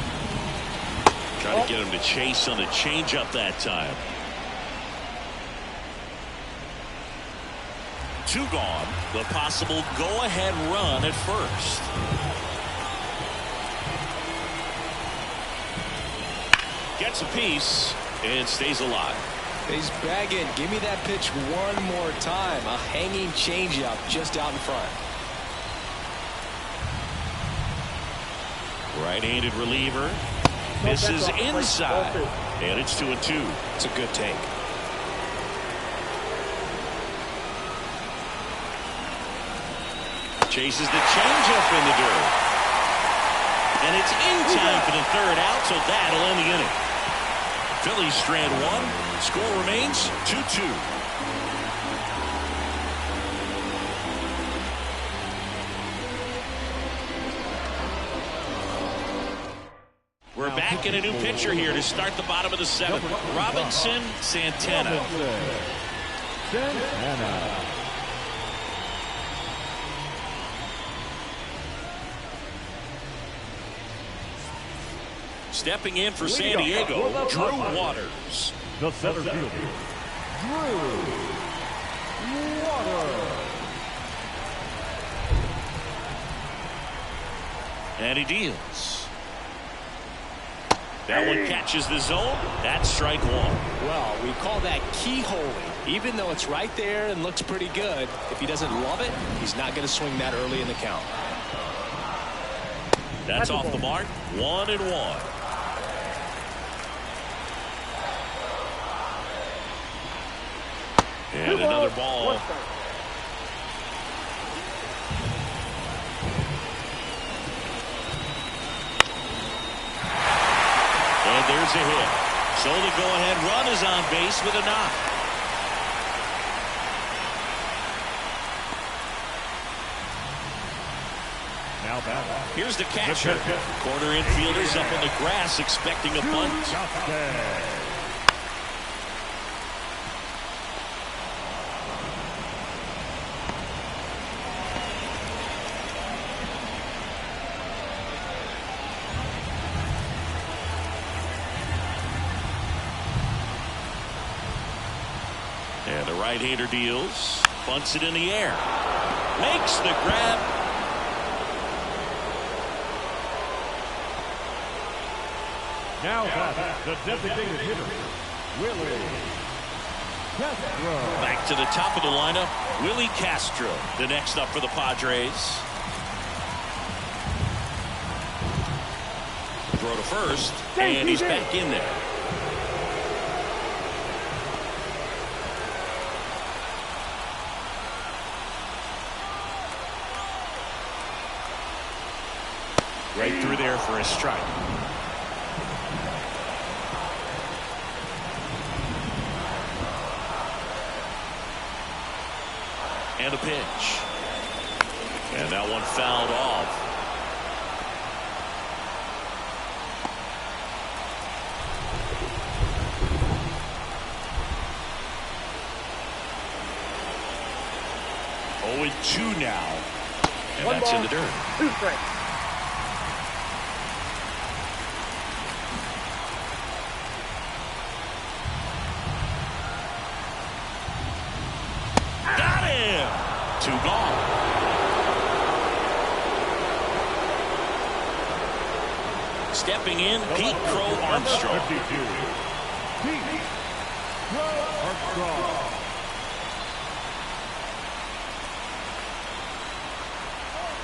Trying to get him to chase on the changeup that time. 2 gone. The possible go-ahead run at first. Gets a piece and stays alive. He's bagging. Give me that pitch one more time. A hanging changeup just out in front. Right-handed reliever. Misses inside. And it's 2-2. It's a good take. Chases the changeup in the dirt. And it's in time for the 3rd out, so that'll end the inning. Phillies strand 1. Score remains 2-2. We're back in a new pitcher here to start the bottom of the 7th. Robinson Santana. Stepping in for San Diego, Drew Waters. The center fielder, Drew Waters. And he deals. That one catches the zone. That's strike 1. Well, we call that keyholing. Even though it's right there and looks pretty good, if he doesn't love it, he's not going to swing that early in the count. That's off the mark. 1-1. And another ball. And there's a hit. So the go-ahead run is on base with a knock. Now back. Here's the catcher. Corner infielders up on the grass expecting a bunt. And the right-hander deals. Bunts it in the air. Makes the grab. Now back, the designated hitter, Willie Castro. Back to the top of the lineup, Willie Castro, the next up for the Padres. Throw to first, and he's back in there. Right through there for a strike. And a pitch. And that one fouled off. Oh, and 2 now. And that's in the dirt. 2 strikes. Got him! 2 gone. Stepping in, Pete Crow Armstrong. 52. Pete Crow Armstrong.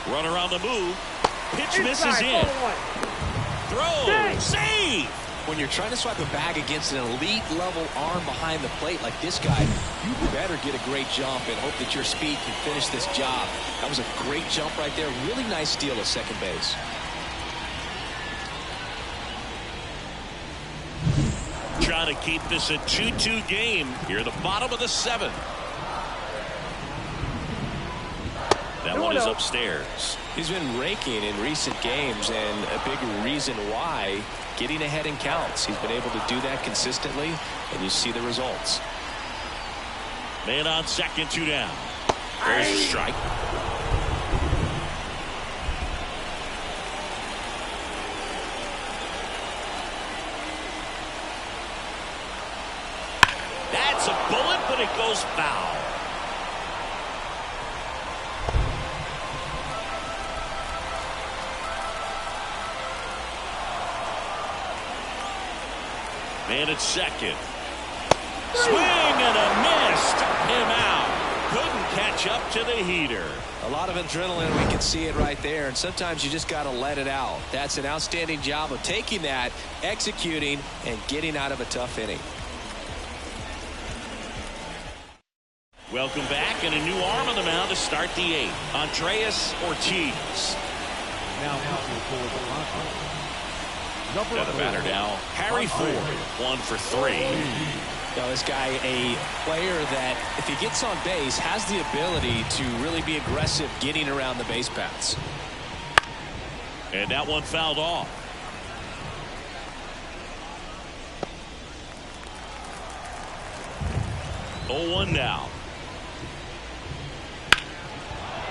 Runner on the move. Pitch misses in. Throw. Save. When you're trying to swipe a bag against an elite level arm behind the plate like this guy, you better get a great jump and hope that your speed can finish this job. That was a great jump right there. Really nice steal at second base. Trying to keep this a 2-2 game here at the bottom of the 7th. That one is upstairs. He's been raking in recent games, and a big reason why, getting ahead in counts. He's been able to do that consistently, and you see the results. Man on second, 2 down. There's a strike. That's a bullet, but it goes foul. Man at second. Swing and a miss. Took him out. Couldn't catch up to the heater. A lot of adrenaline. We can see it right there. And sometimes you just got to let it out. That's an outstanding job of taking that, executing, and getting out of a tough inning. Welcome back, and a new arm on the mound to start the 8th. Andreas Ortiz. Now for the Padres. Got the batter now, Harry Ford, 1 for 3. Now, this guy, a player that, if he gets on base, has the ability to really be aggressive getting around the base paths. And that one fouled off. Oh, 1 now.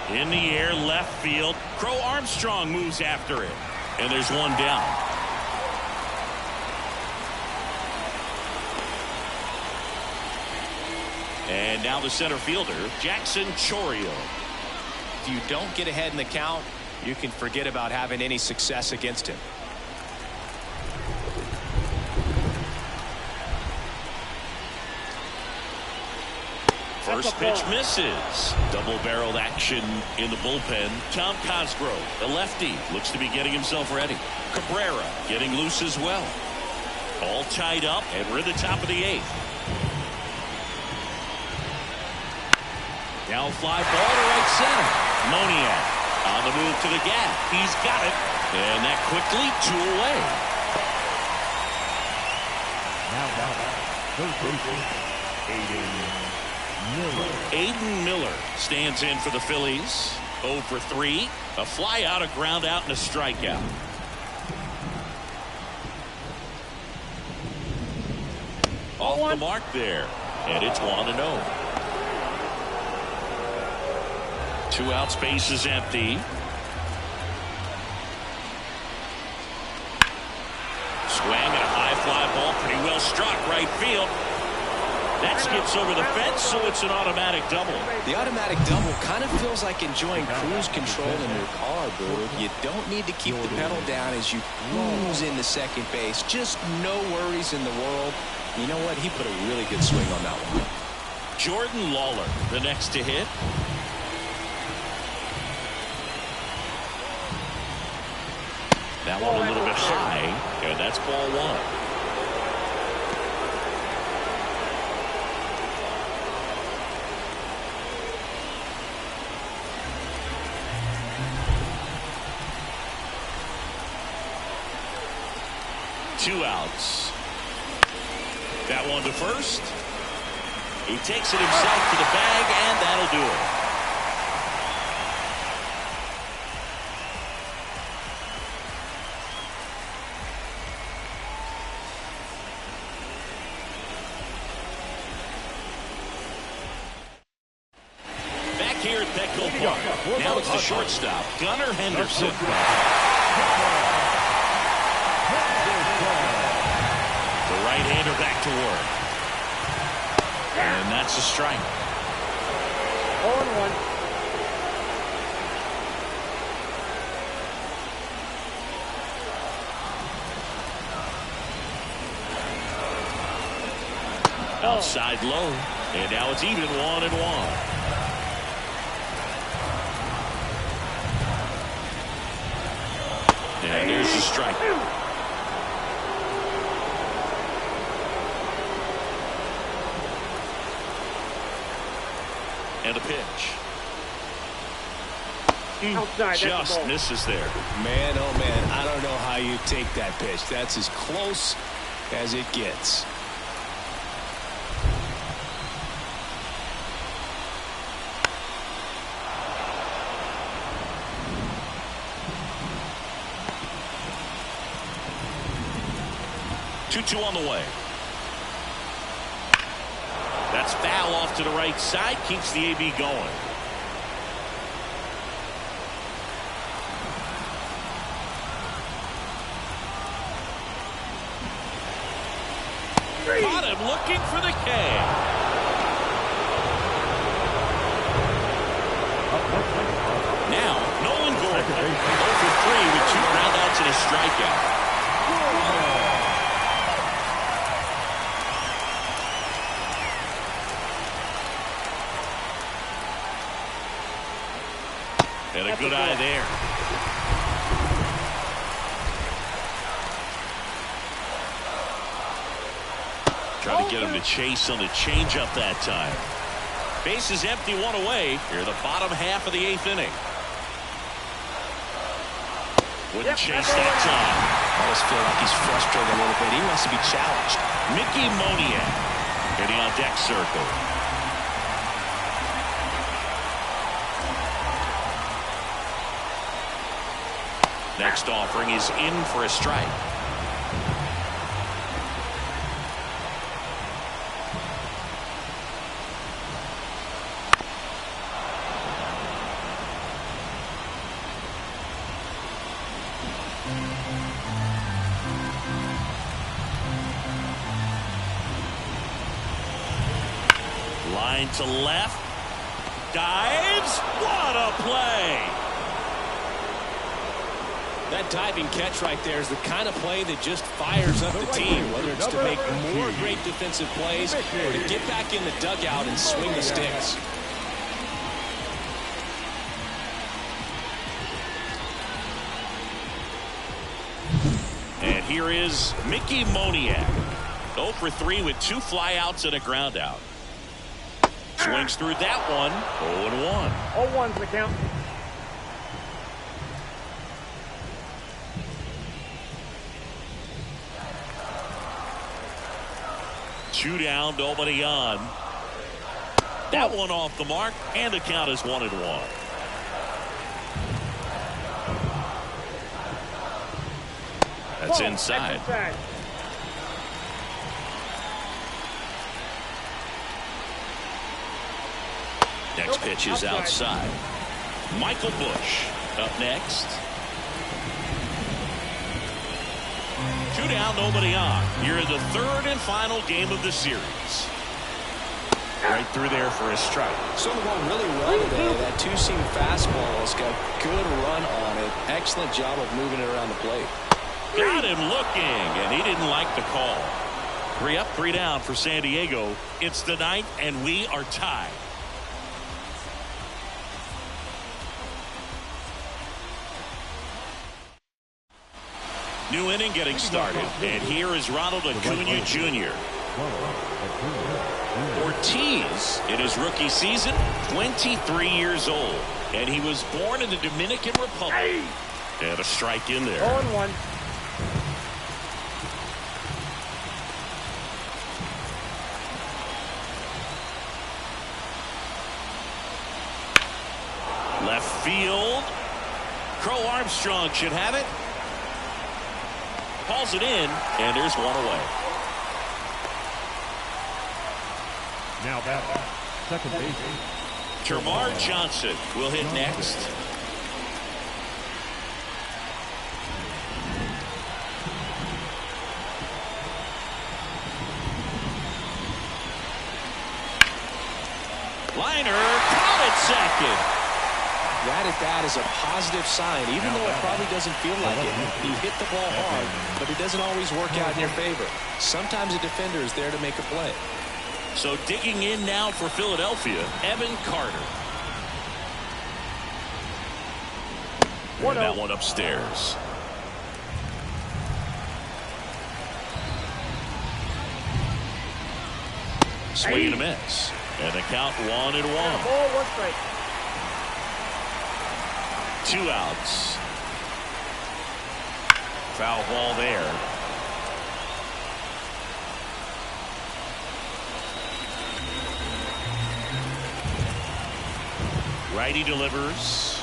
In the air, left field. Crow Armstrong moves after it. And there's 1 down. And now the center fielder, Jackson Chourio. If you don't get ahead in the count, you can forget about having any success against him. First pitch misses. Double-barreled action in the bullpen. Tom Cosgrove, the lefty, looks to be getting himself ready. Cabrera getting loose as well. All tied up, and we're at the top of the 8th. Now fly ball to right center. Moniak on the move to the gap. He's got it. And that quickly 2 away. Now Aiden Miller stands in for the Phillies. 0 for 3. A fly out, a ground out, and a strikeout. Off the mark there. And it's 1-0. 2 outs, base is empty. Swing and a high fly ball, pretty well struck, right field. That skips over the fence, so it's an automatic double. The automatic double kind of feels like enjoying cruise control in your car, Boo. You don't need to keep the pedal down as you cruise into second base. Just no worries in the world. You know what? He put a really good swing on that one. Jordan Lawler, the next to hit. That one a little bit high, and that's ball 1. Two outs. That one to first. He takes it himself to the bag, and that'll do it. Now it's the shortstop, Gunnar Henderson. The right-hander back to work. And that's a strike. 0-1. Outside low. And now it's even 1-1. And there's the strike. And a pitch. Outside, just misses there. Man, oh man, I don't know how you take that pitch. That's as close as it gets. Two on the way. That's foul off to the right side. Keeps the AB going. Caught him looking for the K. Now, Nolan Gordon 0 for 3 with 2 groundouts and a strikeout. And a good eye there. Trying to get him to chase on the changeup that time. Base is empty, 1 away. Here, the bottom half of the 8th inning. Wouldn't chase that time. I almost feel like he's frustrated a little bit. He wants to be challenged. Mickey Moniak hitting on deck circle. Next offering is in for a strike. Line to left. Dives. What a play. That diving catch right there is the kind of play that just fires up the team, whether it's to make more great defensive plays or to get back in the dugout and swing the sticks. And here is Mickey Moniak. 0 for 3 with 2 flyouts and a groundout. Swings through that one. 0-1. 0-1's the count. Two down, nobody on. That one off the mark, and the count is 1-1. That's inside. Next pitch is outside. Michael Busch up next. 2 down, nobody on. You're in the 3rd and final game of the series. Right through there for a strike. So the ball really well today. That two-seam fastball has got good run on it. Excellent job of moving it around the plate. Got him looking, and he didn't like the call. 3 up, 3 down for San Diego. It's the 9th, and we are tied. New inning getting started, and here is Ronald Acuna Jr. Ortiz, in his rookie season, 23 years old, and he was born in the Dominican Republic. And a strike in there. 0-1. Left field. Crow Armstrong should have it. Calls it in, and there's 1 away. Now back, second base. Termarr Johnson will hit next. Liner, caught at second. That at bat is a positive sign, even though it probably doesn't feel like it. You hit the ball hard, but it doesn't always work out in your favor. Sometimes a defender is there to make a play. So digging in now for Philadelphia, Evan Carter. And that one upstairs. Swing and a miss. And the count 1-1. Ball, 1 strike. 2 outs. Foul ball there. Righty delivers.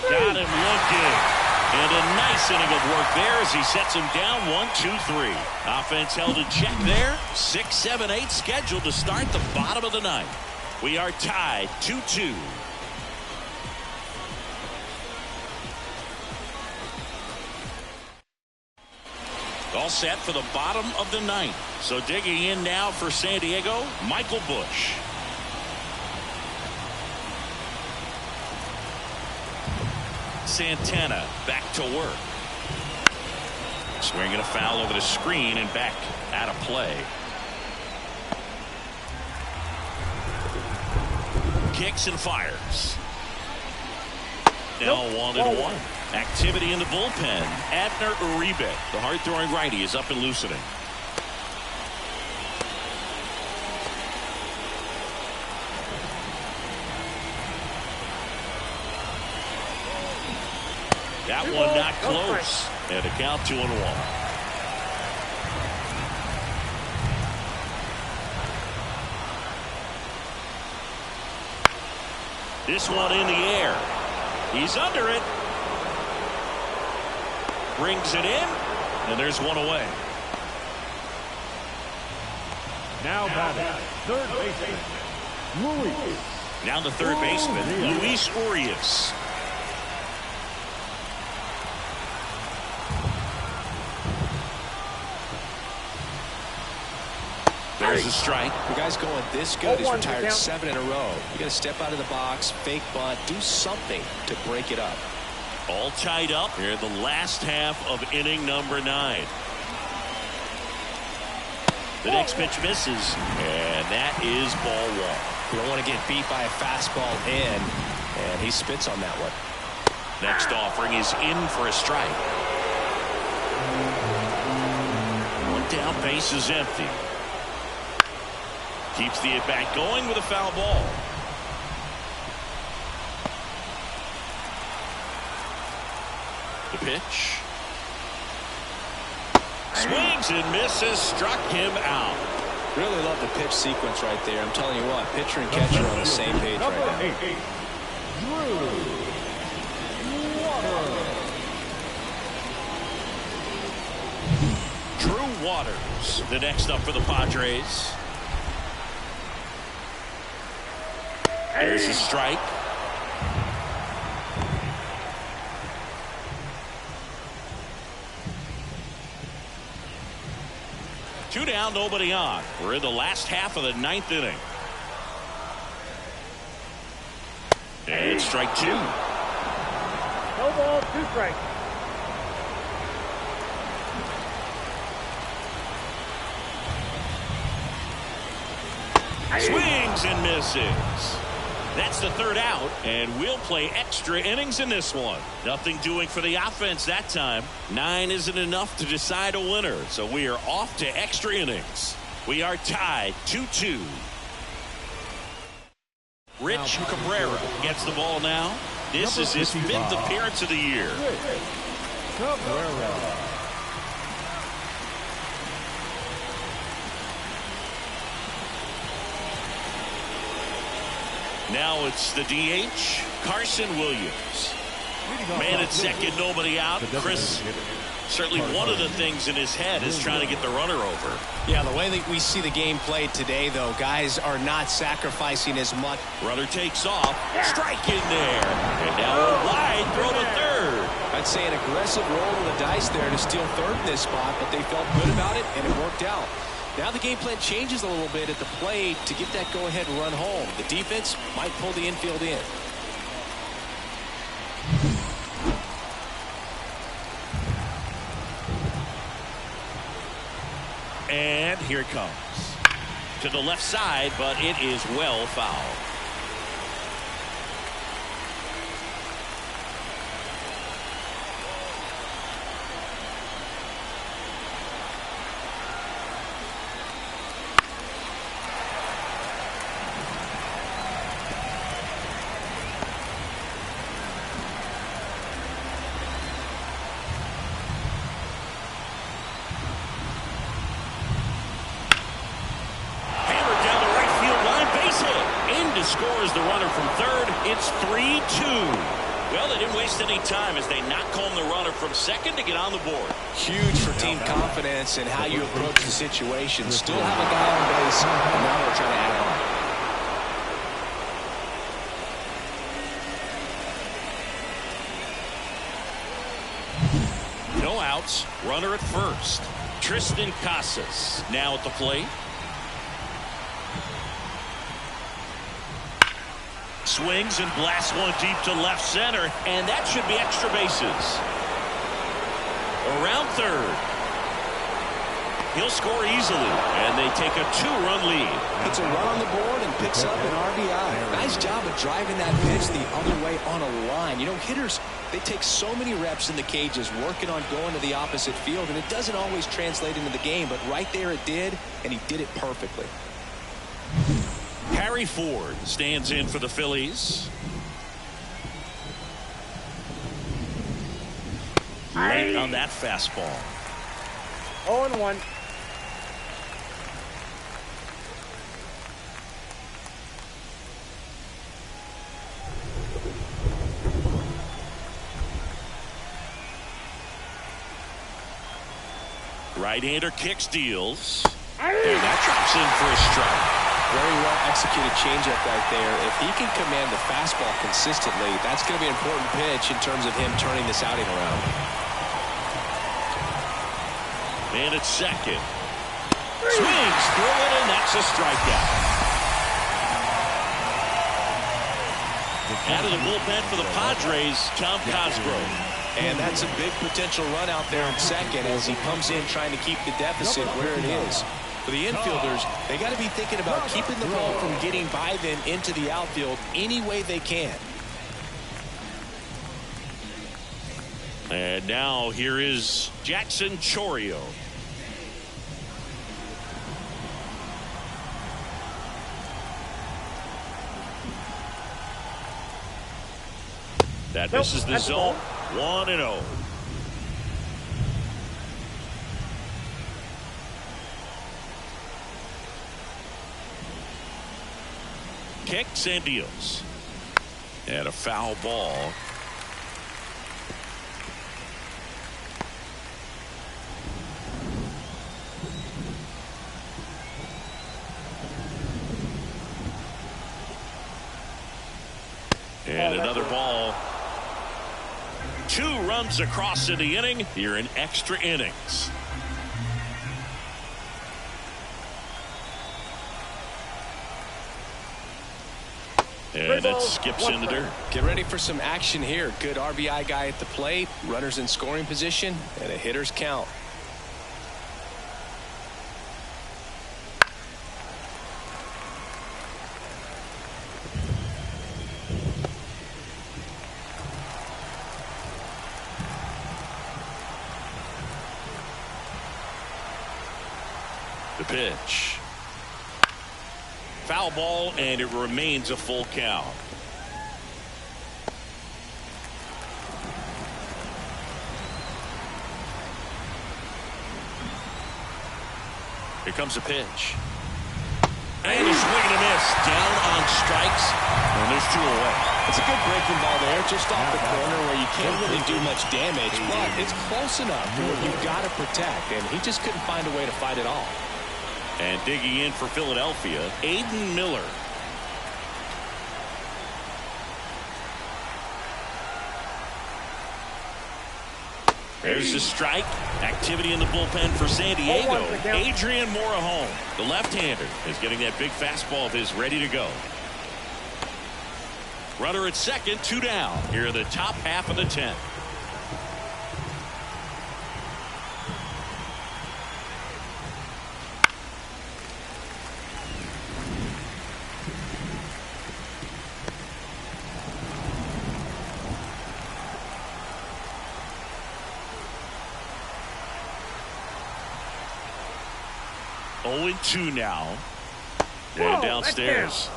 Got him looking. And a nice inning of work there as he sets him down 1-2-3. Offense held in check there. 6, 7, 8 scheduled to start the bottom of the ninth. We are tied 2-2. All set for the bottom of the ninth. So digging in now for San Diego, Michael Busch. Santana back to work. Swinging a foul over the screen and back out of play. Kicks and fires. Now 1-1. Activity in the bullpen. Abner Uribe, the hard-throwing righty, is up and loosening. That one not close. And a count 2-1. This one in the air. He's under it. Brings it in. And there's one away. Now batting, third baseman, Luis. Now the third baseman, Luis Urias. There's a strike. The guy's going this good. He's retired 7 in a row. You got to step out of the box, fake bunt, do something to break it up. All tied up here in the last half of inning number 9. The next pitch misses, and that is ball 1. You don't want to get beat by a fastball in, and he spits on that one. Next offering is in for a strike. One down, base is empty. Keeps the at-bat going with a foul ball. The pitch. Swings and misses, struck him out. Really love the pitch sequence right there. I'm telling you what, pitcher and catcher are on the same page right now. Drew Waters, the next up for the Padres. There's a strike. Two down, nobody on. We're in the last half of the 9th inning. And strike 2. No ball, 2 strikes. Swings and misses. That's the 3rd out, and we'll play extra innings in this one. Nothing doing for the offense that time. 9 isn't enough to decide a winner, so we are off to extra innings. We are tied 2-2. Rich Cabrera gets the ball now. This is his 5th appearance of the year. Cabrera. Now it's the DH, Carson Williams. Man at second, nobody out. Chris, certainly one of the things in his head is trying to get the runner over. Yeah, the way that we see the game played today, though, guys are not sacrificing as much. Runner takes off, strike in there, and now a wide throw to third. I'd say an aggressive roll of the dice there to steal third in this spot, but they felt good about it, and it worked out. Now the game plan changes a little bit at the plate to get that go-ahead run home. The defense might pull the infield in. And here it comes. to the left side, but it is well fouled. Scores the runner from third. It's 3-2. Well, they didn't waste any time as they knock home the runner from second to get on the board. Huge for team confidence and how you approach the situation. Still have a guy on base, and now they're trying to add on. No outs. Runner at first. Tristan Casas now at the plate. Swings and blasts one deep to left center, and that should be extra bases. Around third. He'll score easily, and they take a 2-run lead. Puts a run on the board and picks up an RBI. Nice job of driving that pitch the other way on a line. You know, hitters, they take so many reps in the cages working on going to the opposite field, and it doesn't always translate into the game, but right there it did, and he did it perfectly. Harry Ford stands in for the Phillies. Late on that fastball. 0-1. Right-hander kicks, deals. And that drops in for a strike. Very well executed changeup right there. If he can command the fastball consistently, that's going to be an important pitch in terms of him turning this outing around. And it's second. Swings through it, and that's a strikeout. Out of the bullpen for the Padres, Tom Cosgrove. And that's a big potential run out there in second as he comes in trying to keep the deficit where it is. For the infielders, they got to be thinking about keeping the ball from getting by them into the outfield any way they can. And now here is Jackson Chourio. That misses the zone. 1-0. Kicks and deals. And a foul ball. And another ball. 2 runs across in the inning here in extra innings. And it skips in the dirt. Get ready for some action here. Good RBI guy at the plate, runners in scoring position, and a hitter's count. The pitch. Foul ball, and it remains a full count. Here comes a pitch. And a swing and a miss. Down on strikes, and there's 2 away. It's a good breaking ball there, just off the corner where you can't really do much damage, but it's close enough to where you've got to protect, and he just couldn't find a way to fight it off. And digging in for Philadelphia, Aiden Miller. There's the strike. Activity in the bullpen for San Diego. Adrian Morejon, the left-hander, is getting that big fastball of his ready to go. Runner at second, 2 down. Here in the top half of the 10th. 0-2 now. And downstairs.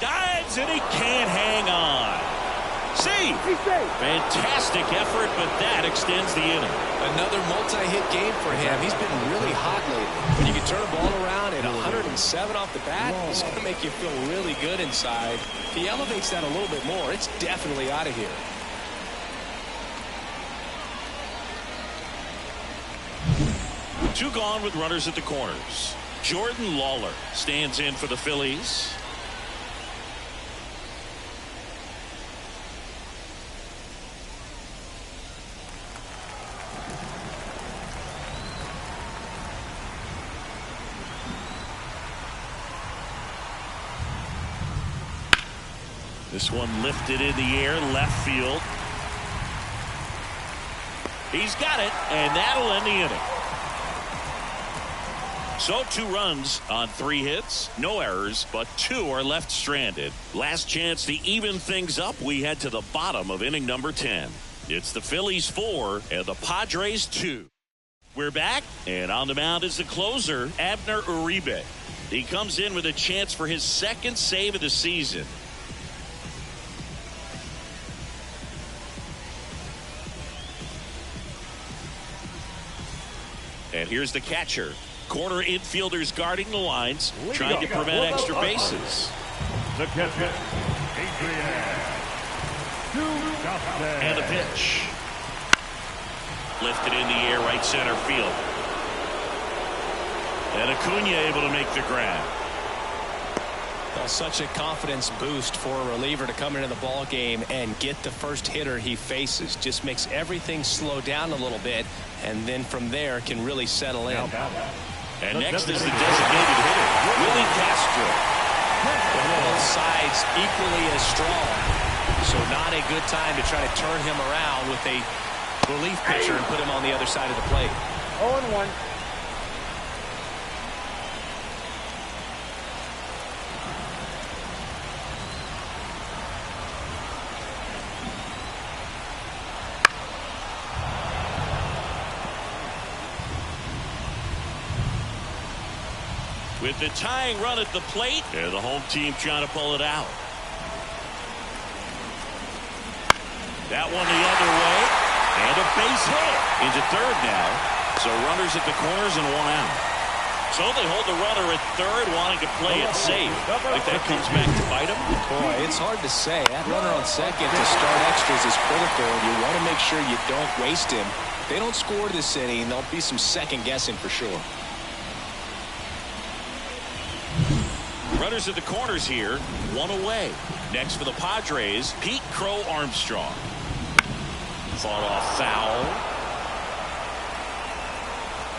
Dives and he can't hang on. Save. Fantastic effort, but that extends the inning. Another multi-hit game for him. He's been really hot lately. When you can turn a ball around at 107 off the bat, it's going to make you feel really good inside. If he elevates that a little bit more, it's definitely out of here. Two gone with runners at the corners. Jordan Lawler stands in for the Phillies. This one lifted in the air, left field. He's got it, and that'll end the inning. So 2 runs on 3 hits, no errors, but 2 are left stranded. Last chance to even things up. We head to the bottom of inning number 10. It's the Phillies 4 and the Padres 2. We're back, and on the mound is the closer, Abner Uribe. He comes in with a chance for his 2nd save of the season. And here's the catcher. Corner infielders guarding the lines, trying to prevent extra bases. The catcher, And the pitch. Lifted in the air, right center field. And Acuna able to make the grab. Well, such a confidence boost for a reliever to come into the ball game and get the first hitter he faces. Just makes everything slow down a little bit, and then from there can really settle in. And next is the designated hitter, Willie Castro. Both sides equally as strong, so not a good time to try to turn him around with a relief pitcher and put him on the other side of the plate. 0-1. With the tying run at the plate, and the home team trying to pull it out. That one the other way, and a base hit into third now. So runners at the corners and 1 out. So they hold the runner at third, wanting to play it safe. If that comes back to bite him. Boy, it's hard to say. That runner on second to start extras is critical, and you want to make sure you don't waste him. If they don't score this inning, there'll be some second guessing for sure. Runners at the corners here, 1 away. Next for the Padres, Pete Crow Armstrong. Fought off foul.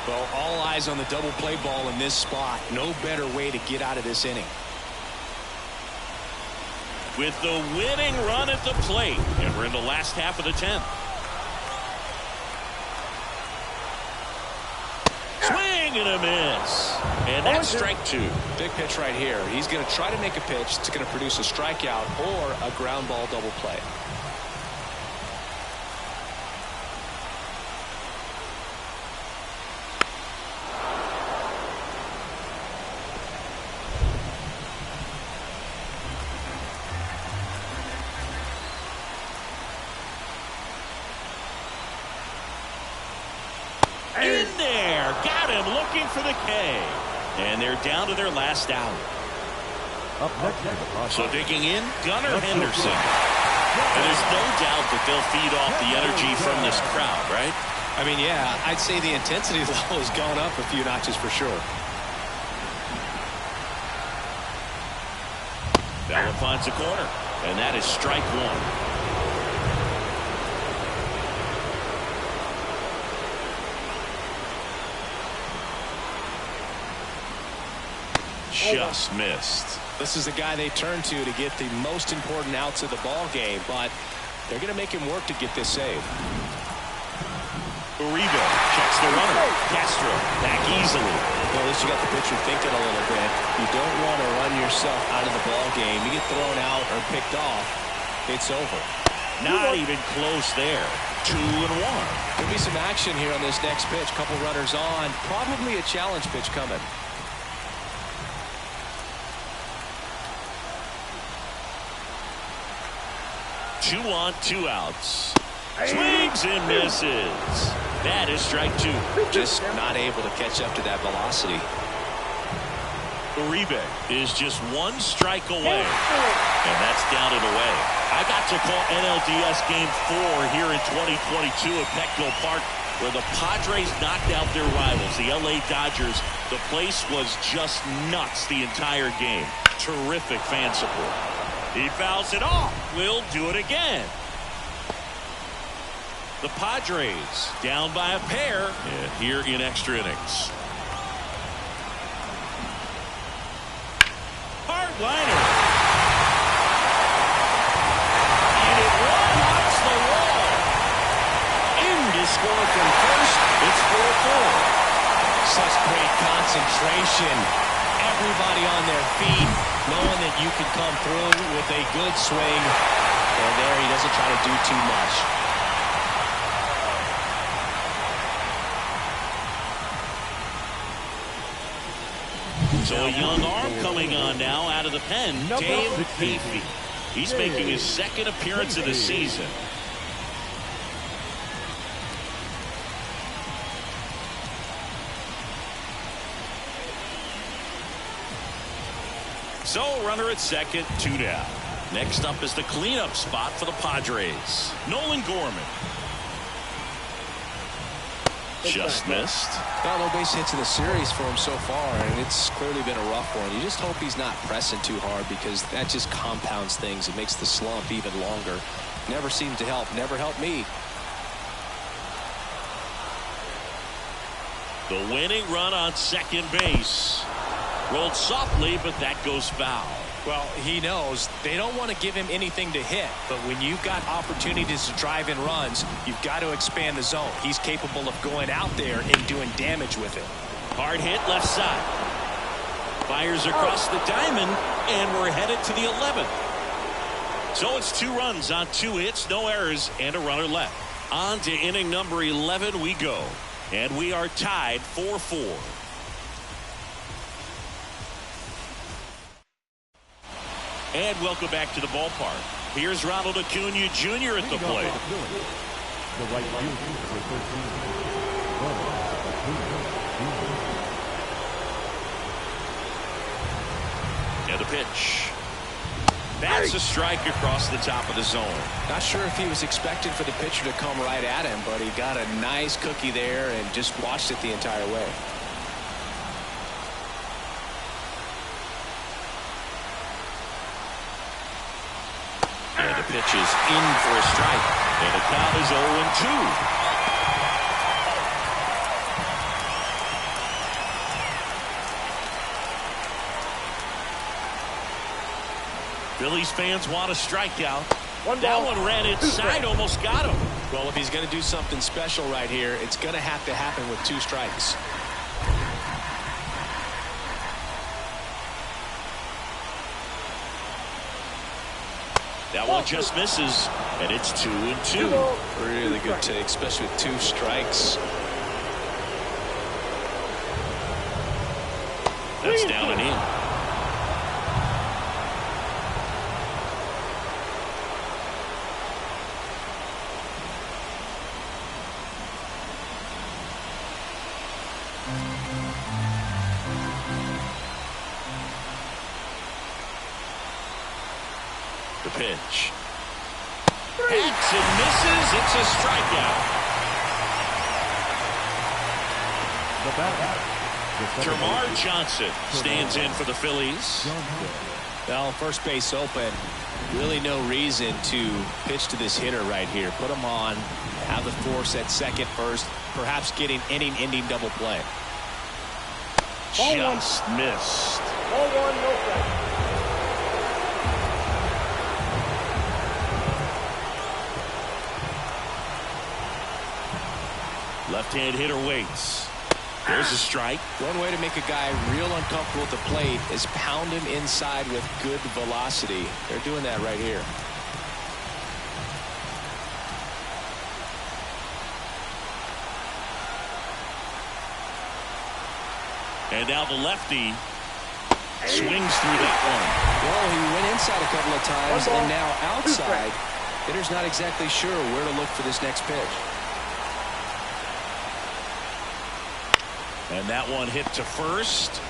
Well, all eyes on the double play ball in this spot. No better way to get out of this inning. With the winning run at the plate, and we're in the last half of the 10th. Swing and a miss. And that's strike 2. Big pitch right here. He's going to try to make a pitch that's going to produce a strikeout or a ground ball double play. In there. Got him looking for the K. And they're down to their last out. Up next, so digging in, Gunnar Henderson. And there's no doubt that they'll feed off the energy from this crowd, right? I mean, yeah, I'd say the intensity level has gone up a few notches for sure. That one finds the corner, and that is strike 1. Just missed. This is the guy they turn to get the most important outs of the ball game, but they're going to make him work to get this save. Uribe checks the runner. Castro back easily. Well, at least you got the pitcher thinking a little bit. You don't want to run yourself out of the ball game. You get thrown out or picked off, it's over. Not even close there. 2-1. Could be some action here on this next pitch. Couple runners on. Probably a challenge pitch coming. Two on, 2 outs. Swings and misses. That is strike 2. Just not able to catch up to that velocity. Uribe is just 1 strike away. And that's down and away. I got to call NLDS Game 4 here in 2022 at Petco Park, where the Padres knocked out their rivals, the LA Dodgers. The place was just nuts the entire game. Terrific fan support. He fouls it off. We'll do it again. The Padres down by a pair here in extra innings. Hardliner. And it rocks the wall. In to score from first. It's 4-4. Such great concentration. Everybody on their feet, knowing that you can come through with a good swing. And there he doesn't try to do too much. So a young arm coming on now out of the pen, Dave Beefy. He's making his 2nd appearance of the season. So runner at 2nd, 2 down. Next up is the cleanup spot for the Padres. Nolan Gorman. Just missed. Got no base hits in the series for him so far, and it's clearly been a rough one. You just hope he's not pressing too hard, because that just compounds things. It makes the slump even longer. Never seemed to help. Never helped me. The winning run on 2nd base. Rolled softly, but that goes foul. Well, he knows they don't want to give him anything to hit, but when you've got opportunities to drive in runs, you've got to expand the zone. He's capable of going out there and doing damage with it. Hard hit left side. Fires across the diamond, and we're headed to the 11th. So it's 2 runs on 2 hits, no errors, and a runner left. On to inning number 11 we go, and we are tied 4-4. And welcome back to the ballpark. Here's Ronald Acuna Jr. at the plate. The right fielder, number 13, Ronald Acuna Jr. And the pitch. That's a strike across the top of the zone. Not sure if he was expecting for the pitcher to come right at him, but he got a nice cookie there and just watched it the entire way. And the pitch is in for a strike. And the count is 0-2. Phillies fans want a strikeout. That one ran inside, almost got him. Well, if he's going to do something special right here, it's going to have to happen with 2 strikes. That one just misses, and it's 2-2. Really good take, especially with 2 strikes. That's down and in. The pitch. Hacks and misses. It's a strikeout. The batter, Jamar Johnson stands in for the Phillies. Well, first base open. Really no reason to pitch to this hitter right here. Put him on. Have the force at 2nd, first. Perhaps getting inning-ending double play. Just missed. 0-1, no strike. Left-hand hitter waits. There's a strike. One way to make a guy real uncomfortable at the plate is pound him inside with good velocity. They're doing that right here. And now the lefty swings through that one. Well, he went inside a couple of times, and now outside. Hitter's not exactly sure where to look for this next pitch. And that one hit to first.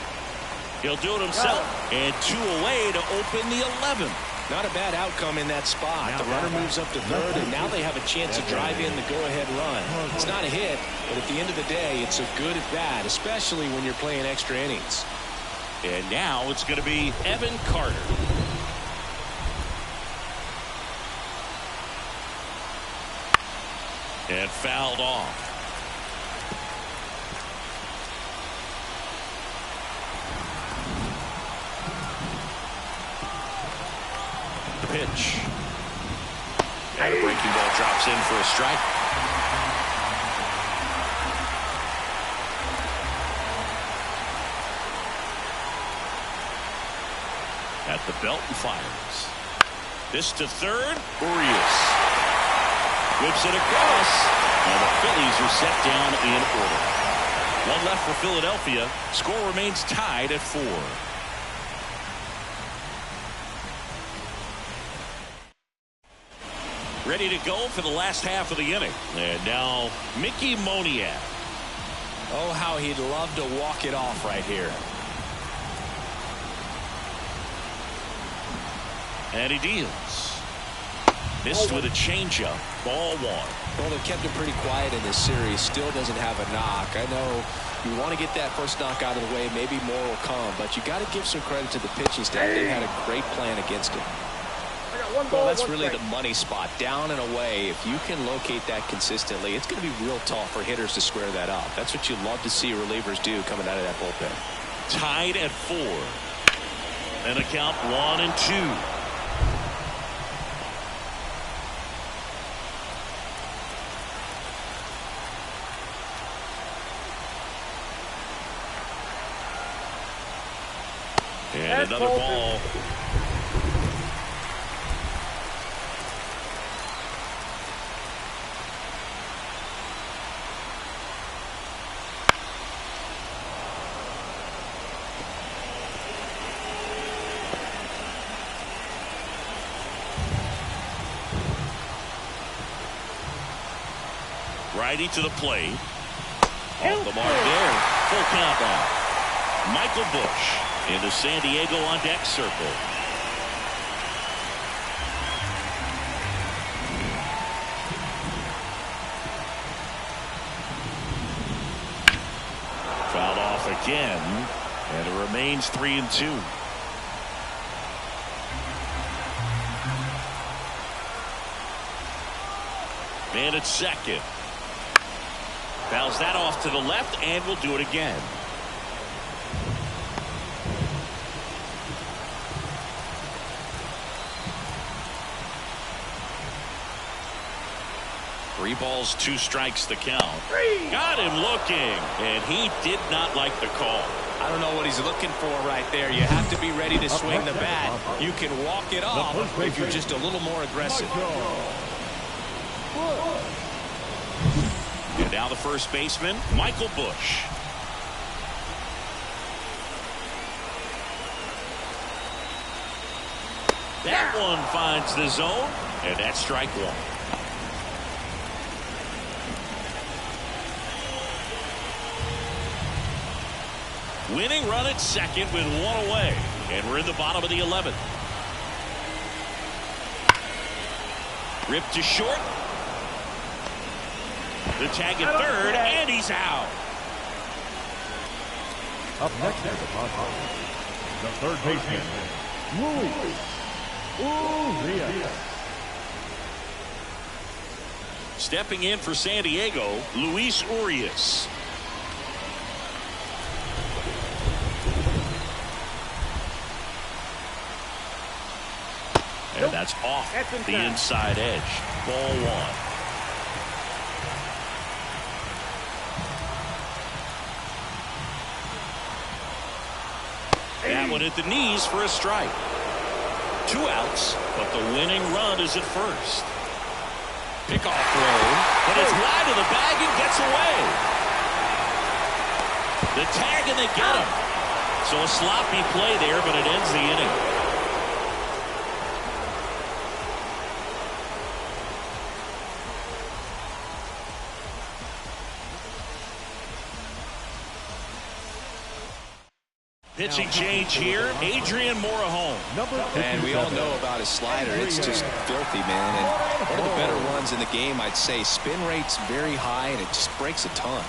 He'll do it himself. And 2 away to open the 11th. Not a bad outcome in that spot. The runner moves up to third, and now they have a chance to drive in the go-ahead run. It's not a hit, but at the end of the day, it's a good at bat, especially when you're playing extra innings. And now it's going to be Evan Carter. And fouled off. The pitch. And a breaking ball drops in for a strike. At the belt and fires. This to third. Urias. Whips it across. And the Phillies are set down in order. One left for Philadelphia. Score remains tied at 4. Ready to go for the last half of the inning. And now Mickey Moniak. Oh, how he'd love to walk it off right here. And he deals. Missed with a changeup. Ball 1. Well, they've kept him pretty quiet in this series. Still doesn't have a knock. I know you want to get that first knock out of the way. Maybe more will come. But you got to give some credit to the pitching staff. They've had a great plan against him. Well, that's really the money spot. Down and away. If you can locate that consistently, it's going to be real tough for hitters to square that up. That's what you love to see relievers do coming out of that bullpen. Tied at 4. And a count 1-2. And another ball. Righty to the plate. Off the mark there. Full count now. Michael Busch into San Diego on deck circle. Fouled off again, and it remains 3-2. Man at second. Fouls that off to the left, and will do it again. Three balls, 2 strikes the count. Got him looking, and he did not like the call. I don't know what he's looking for right there. You have to be ready to swing the bat. You can walk it off if you're just a little more aggressive. And now the first baseman, Michael Busch. That one finds the zone, and that's strike 1. Winning run at second with 1 away. And we're in the bottom of the 11th. Ripped to short. The tag at third, and he's out. Up next is the third baseman, Urias. Stepping in for San Diego, Luis Urias. And that's off the inside edge. Ball 1. That one at the knees for a strike. 2 outs, but the winning run is at first. Pickoff throw, but it's wide of the bag and gets away. The tag and they get him. So a sloppy play there, but it ends the inning. Pitching change here. Adrian Morejon. And we all know about his slider. It's just filthy, man. And one of the better runs in the game, I'd say. Spin rate's very high, and it just breaks a ton.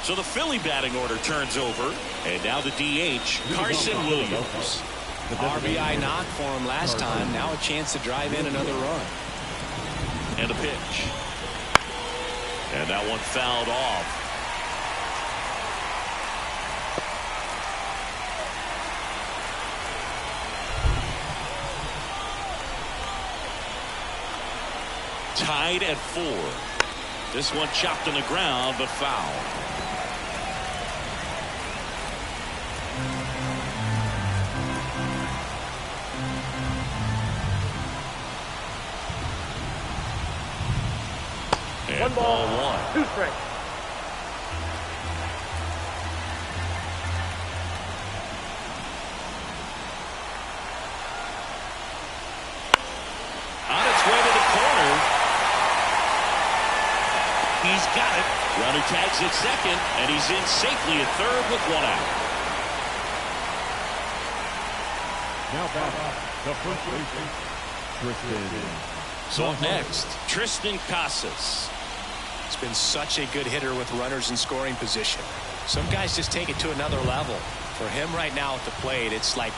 So the Philly batting order turns over. And now the DH, Carson Williams. RBI knock for him last time. Now a chance to drive in another run. And a pitch. And that one fouled off. Tied at 4. This one chopped on the ground, but foul. And 1 ball, 1. 2 strikes. On its way to the corner. He's got it. Runner tags at second, and he's in safely at third with 1 out. Now back to first baseman, Tristan. So up next, Tristan Casas. He's been such a good hitter with runners in scoring position. Some guys just take it to another level. For him right now at the plate, it's like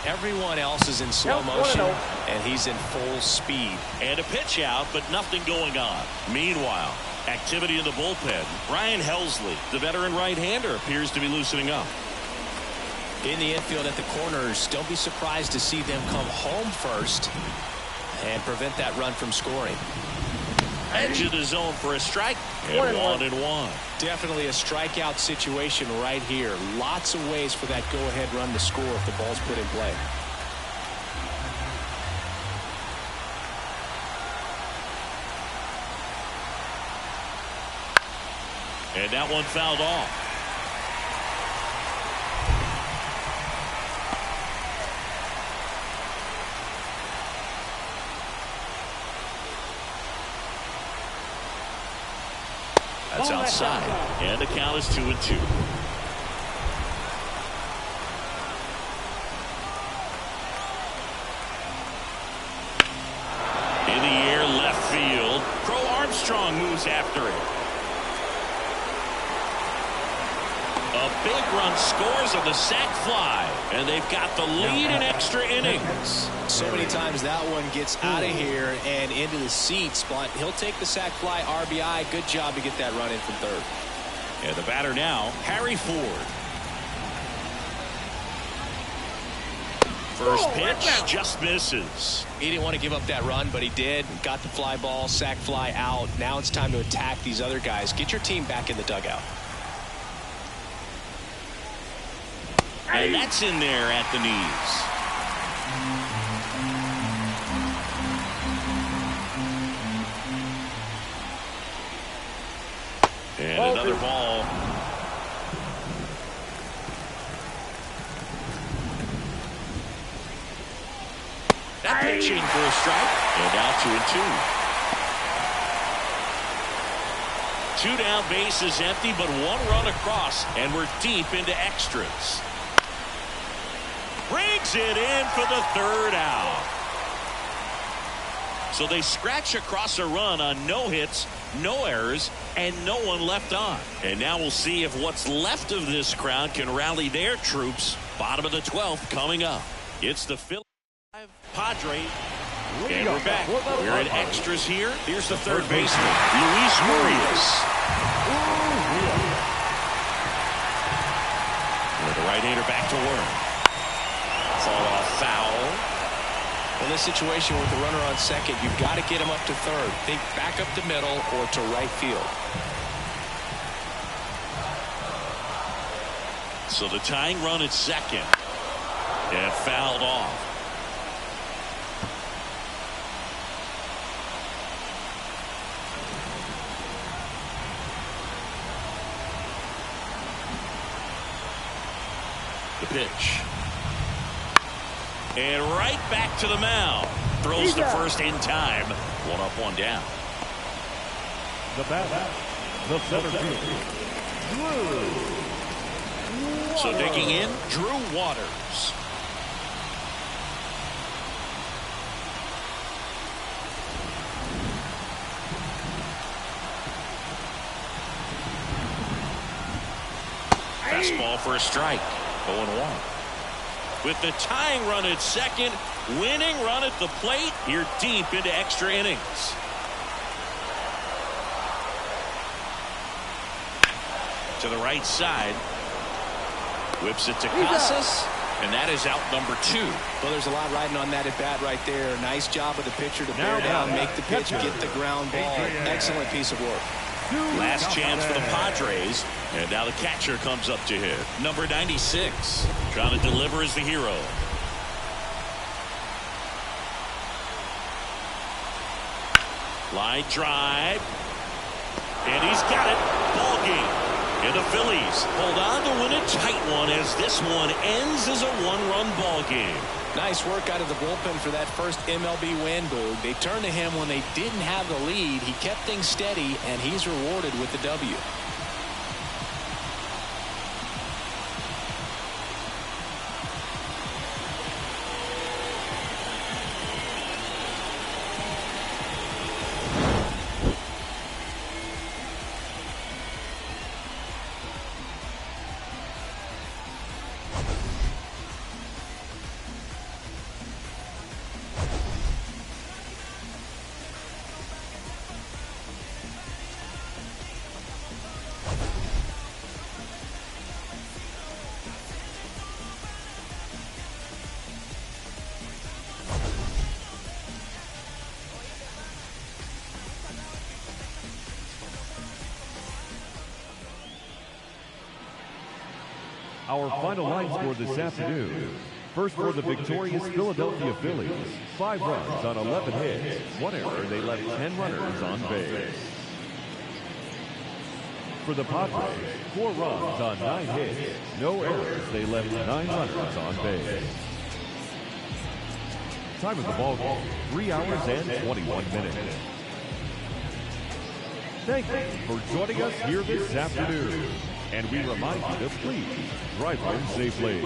everyone else is in slow motion, and he's in full speed. And a pitch out, but nothing going on. Meanwhile, activity in the bullpen. Ryan Helsley, the veteran right-hander, appears to be loosening up. In the infield at the corners, don't be surprised to see them come home first and prevent that run from scoring. Edge of the zone for a strike, and 1-1. Definitely a strikeout situation right here. Lots of ways for that go-ahead run to score if the ball's put in play. And that one fouled off. That's outside. And the count is 2-2. In the air, left field. Crow Armstrong moves after it. A big run scores on the sac fly, and they've got the lead in extra innings. So many times that one gets out of here and into the seats, but he'll take the sac fly RBI. Good job to get that run in from third. And the batter now, Harry Ford. First pitch just misses. He didn't want to give up that run, but he did. Got the fly ball, sac fly out. Now it's time to attack these other guys. Get your team back in the dugout. And that's in there at the knees. And another ball. That pitching for a strike. And now 2-2. 2 down, bases empty, but 1 run across, and we're deep into extras. Brings it in for the 3rd out. So they scratch across a run on no hits, no errors, and no one left on. And now we'll see if what's left of this crowd can rally their troops. Bottom of the 12th coming up. It's the Phillies Padres. And we're back. We're in extras here. Here's the third baseman, Luis Urias. With the right-hander back to work. Fall off foul. In this situation with the runner on second, you've got to get him up to third. Think back up the middle or to right field. So the tying run at second. And fouled off. The pitch. And right back to the mound. Throws to first in time. One up, one down. The batter, the center fielder, Drew. So digging in, Drew Waters. Fastball for a strike. 0-1. With the tying run at second, winning run at the plate, you're deep into extra innings. To the right side. Whips it to Casas. And that is out number 2. Well, there's a lot riding on that at bat right there. Nice job of the pitcher to bear down, make the pitch, get the ground ball. Excellent piece of work. Last chance for the Padres. And now the catcher comes up to hit. Number 96. Trying to deliver as the hero. Line drive. And he's got it. Ball game. And the Phillies hold on to win a tight one as this one ends as a one-run ball game. Nice work out of the bullpen for that first MLB win, Boog. They turned to him when they didn't have the lead. He kept things steady, and he's rewarded with the W. Our final line score this afternoon. First for the victorious Philadelphia Phillies. 5 runs on 11 hits. 1 error. They left 10 runners on base. For the Padres, 4 runs on 9 hits. No errors. They left 9 runners on base. Time of the ball game, 3 hours and 21 minutes. Thank you for joining us here this afternoon. And we remind you to please drive home safely.